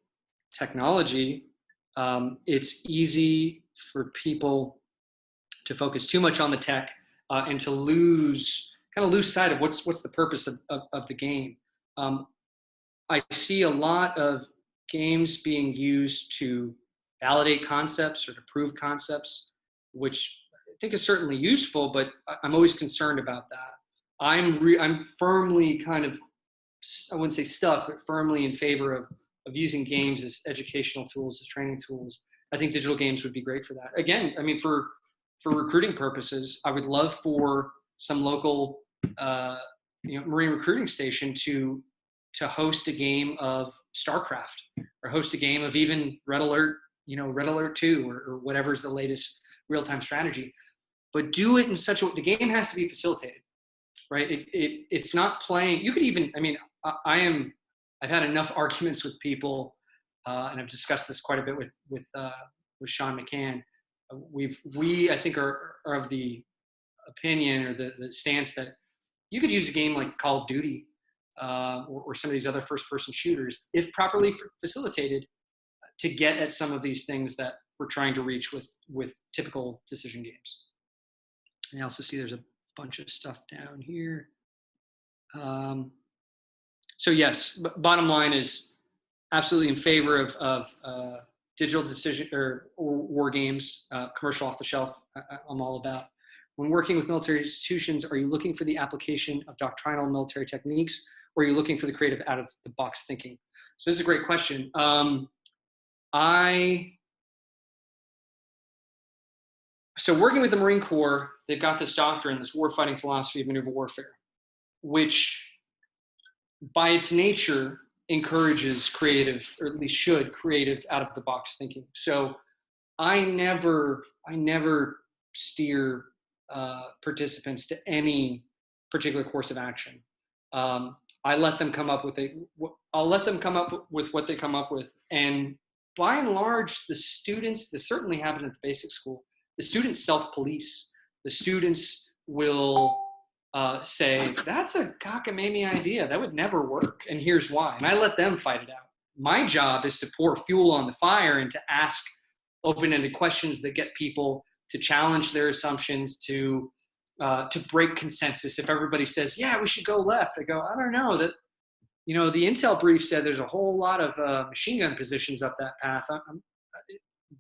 technology, it's easy for people to focus too much on the tech and to lose sight of what's the purpose of the game. I see a lot of games being used to validate concepts or to prove concepts, which I think is certainly useful, but I'm always concerned about that. I'm firmly kind of, I wouldn't say stuck, but firmly in favor of using games as educational tools, as training tools. I think digital games would be great for that. Again, I mean, for recruiting purposes, I would love for some local Marine recruiting station to host a game of StarCraft, or host a game of even Red Alert 2, or whatever's the latest real-time strategy. But do it in such a way, the game has to be facilitated, right? It's not playing. You could even, I mean, I've had enough arguments with people, and I've discussed this quite a bit with Sean McCann. We I think are of the opinion, or the stance, that you could use a game like Call of Duty or some of these other first-person shooters, if properly facilitated, to get at some of these things that we're trying to reach with typical decision games. And I also see there's a bunch of stuff down here. So yes, bottom line is absolutely in favor of digital decision or war games, commercial off the shelf. I'm all about. When working with military institutions, are you looking for the application of doctrinal military techniques, or are you looking for the creative out-of-the-box thinking? So this is a great question. So working with the Marine Corps, they've got this doctrine, this warfighting philosophy of maneuver warfare, which by its nature encourages creative, or at least should, creative out-of-the-box thinking. So I never steer participants to any particular course of action. I let them come up with I'll let them come up with what they come up with. And by and large, the students, this certainly happened at the basic school, the students self-police. The students will say, that's a cockamamie idea. That would never work. And here's why. And I let them fight it out. My job is to pour fuel on the fire and to ask open-ended questions that get people to challenge their assumptions, to break consensus. If everybody says, yeah, we should go left, I go, I don't know. That, you know, the intel brief said there's a whole lot of machine gun positions up that path.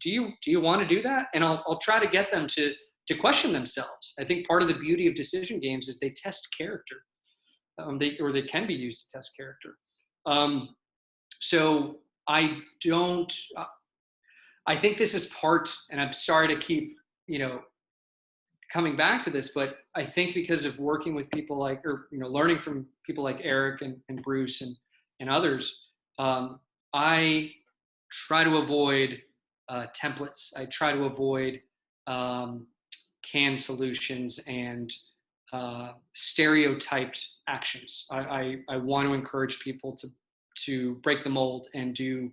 Do you want to do that? And I'll try to get them to question themselves. I think part of the beauty of decision games is they test character. They can be used to test character. So I think this is part, and I'm sorry to keep, coming back to this, but I think because of working with people like, learning from people like Eric and Bruce and others, I try to avoid templates. I try to avoid canned solutions and stereotyped actions. I want to encourage people to break the mold and do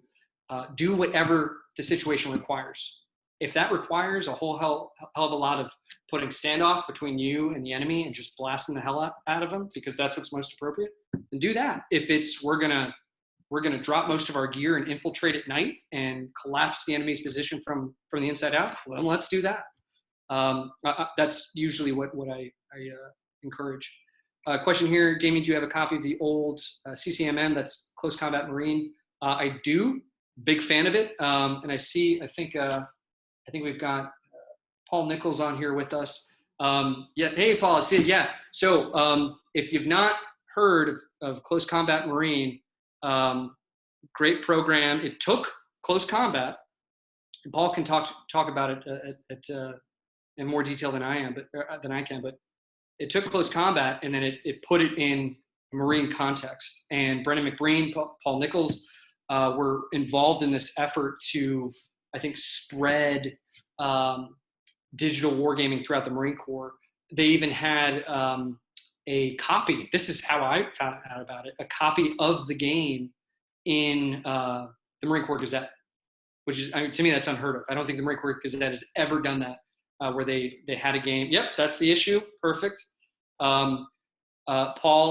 whatever the situation requires. If that requires a whole hell of a lot of putting standoff between you and the enemy and just blasting the hell out of them, because that's what's most appropriate, then do that. If it's we're gonna drop most of our gear and infiltrate at night and collapse the enemy's position from the inside out, well, let's do that. That's usually what I encourage. Question here, Damien, do you have a copy of the old CCMM, that's Close Combat Marine? I do, big fan of it. And I think we've got Paul Nichols on here with us. Hey, Paul, I see. Yeah. So if you've not heard of Close Combat Marine, great program. It took Close Combat. And Paul can talk about it in more detail than I can. But it took Close Combat and then it put it in a Marine context. And Brendan McBreen, Paul Nichols were involved in this effort to, I think, spread digital wargaming throughout the Marine Corps. They even had a copy. This is how I found out about it. A copy of the game in the Marine Corps Gazette, which is, to me, that's unheard of. I don't think the Marine Corps Gazette has ever done that, where they had a game. Yep, that's the issue. Perfect. Paul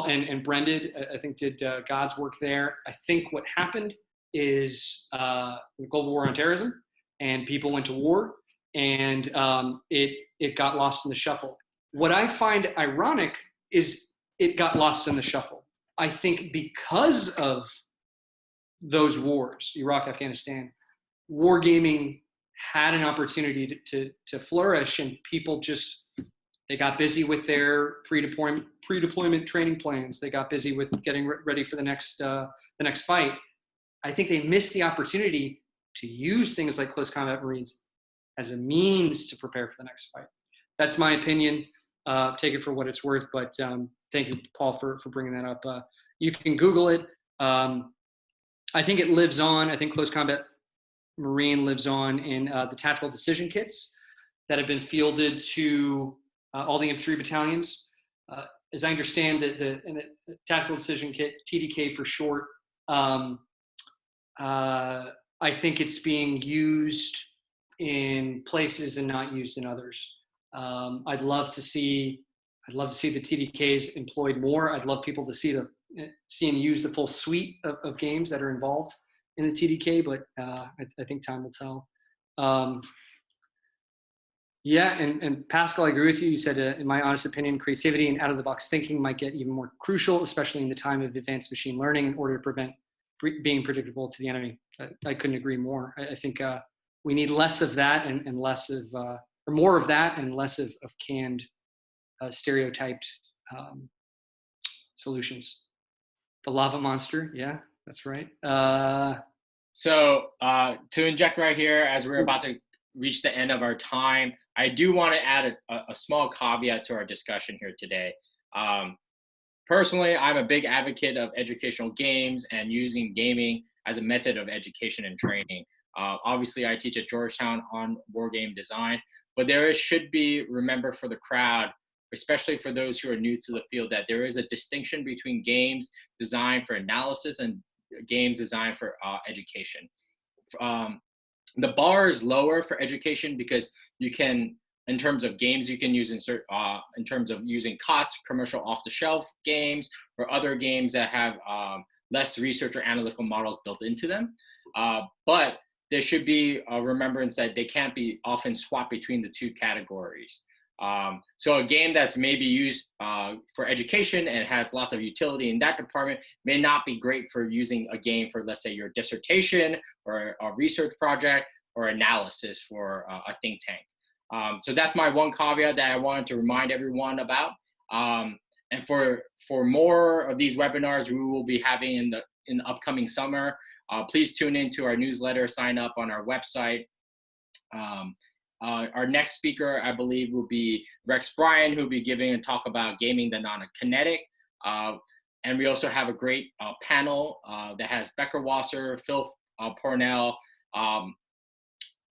and Brendan, I think, did God's work there. I think what happened is the global war on terrorism, and people went to war, and it got lost in the shuffle. What I find ironic is it got lost in the shuffle. I think because of those wars, Iraq, Afghanistan, wargaming had an opportunity to flourish, and people they got busy with their pre-deployment training plans. They got busy with getting ready for the next fight. I think they missed the opportunity to use things like Close Combat Marines as a means to prepare for the next fight. That's my opinion. Take it for what it's worth, but thank you, Paul, for bringing that up. You can Google it. I think it lives on. I think Close Combat Marine lives on in the tactical decision kits that have been fielded to all the infantry battalions. As I understand it, the tactical decision kit, TDK for short, I think it's being used in places and not used in others. I'd love to see the TDKs employed more. I'd love people to see and use the full suite of games that are involved in the TDK, but I think time will tell. And Pascal, I agree with you. You said, in my honest opinion, creativity and out-of-the-box thinking might get even more crucial, especially in the time of advanced machine learning, in order to prevent being predictable to the enemy. I couldn't agree more. I think we need less of that and less of, or more of that and less of canned, stereotyped solutions. The lava monster, yeah, that's right. So to inject right here, as we're about to reach the end of our time, I do want to add a small caveat to our discussion here today. Personally, I'm a big advocate of educational games and using gaming as a method of education and training. Obviously, I teach at Georgetown on war game design, but there should be, remember for the crowd, especially for those who are new to the field, that there is a distinction between games designed for analysis and games designed for education. The bar is lower for education because you can in terms of games you can use in terms of using COTS, commercial off-the-shelf games, or other games that have less research or analytical models built into them. But there should be a remembrance that they can't be often swapped between the two categories. So a game that's maybe used for education and has lots of utility in that department may not be great for using a game for, let's say, your dissertation or a research project or analysis for a think tank. So that's my one caveat that I wanted to remind everyone about. And for more of these webinars we will be having in the upcoming summer, please tune into our newsletter, sign up on our website. Our next speaker, I believe, will be Rex Bryan, who will be giving a talk about gaming the non-kinetic. And we also have a great panel that has Becker Wasser, Phil Pornell,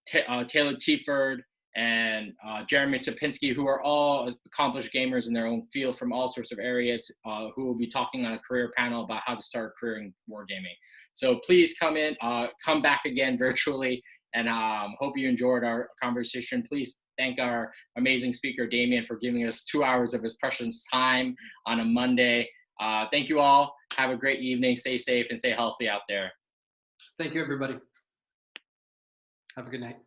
Taylor Tieford, and Jeremy Sapinski, who are all accomplished gamers in their own field from all sorts of areas, who will be talking on a career panel about how to start a career in wargaming. So please come back again virtually, and hope you enjoyed our conversation. Please thank our amazing speaker, Damien, for giving us 2 hours of his precious time on a Monday. Thank you all. Have a great evening. Stay safe and stay healthy out there. Thank you, everybody. Have a good night.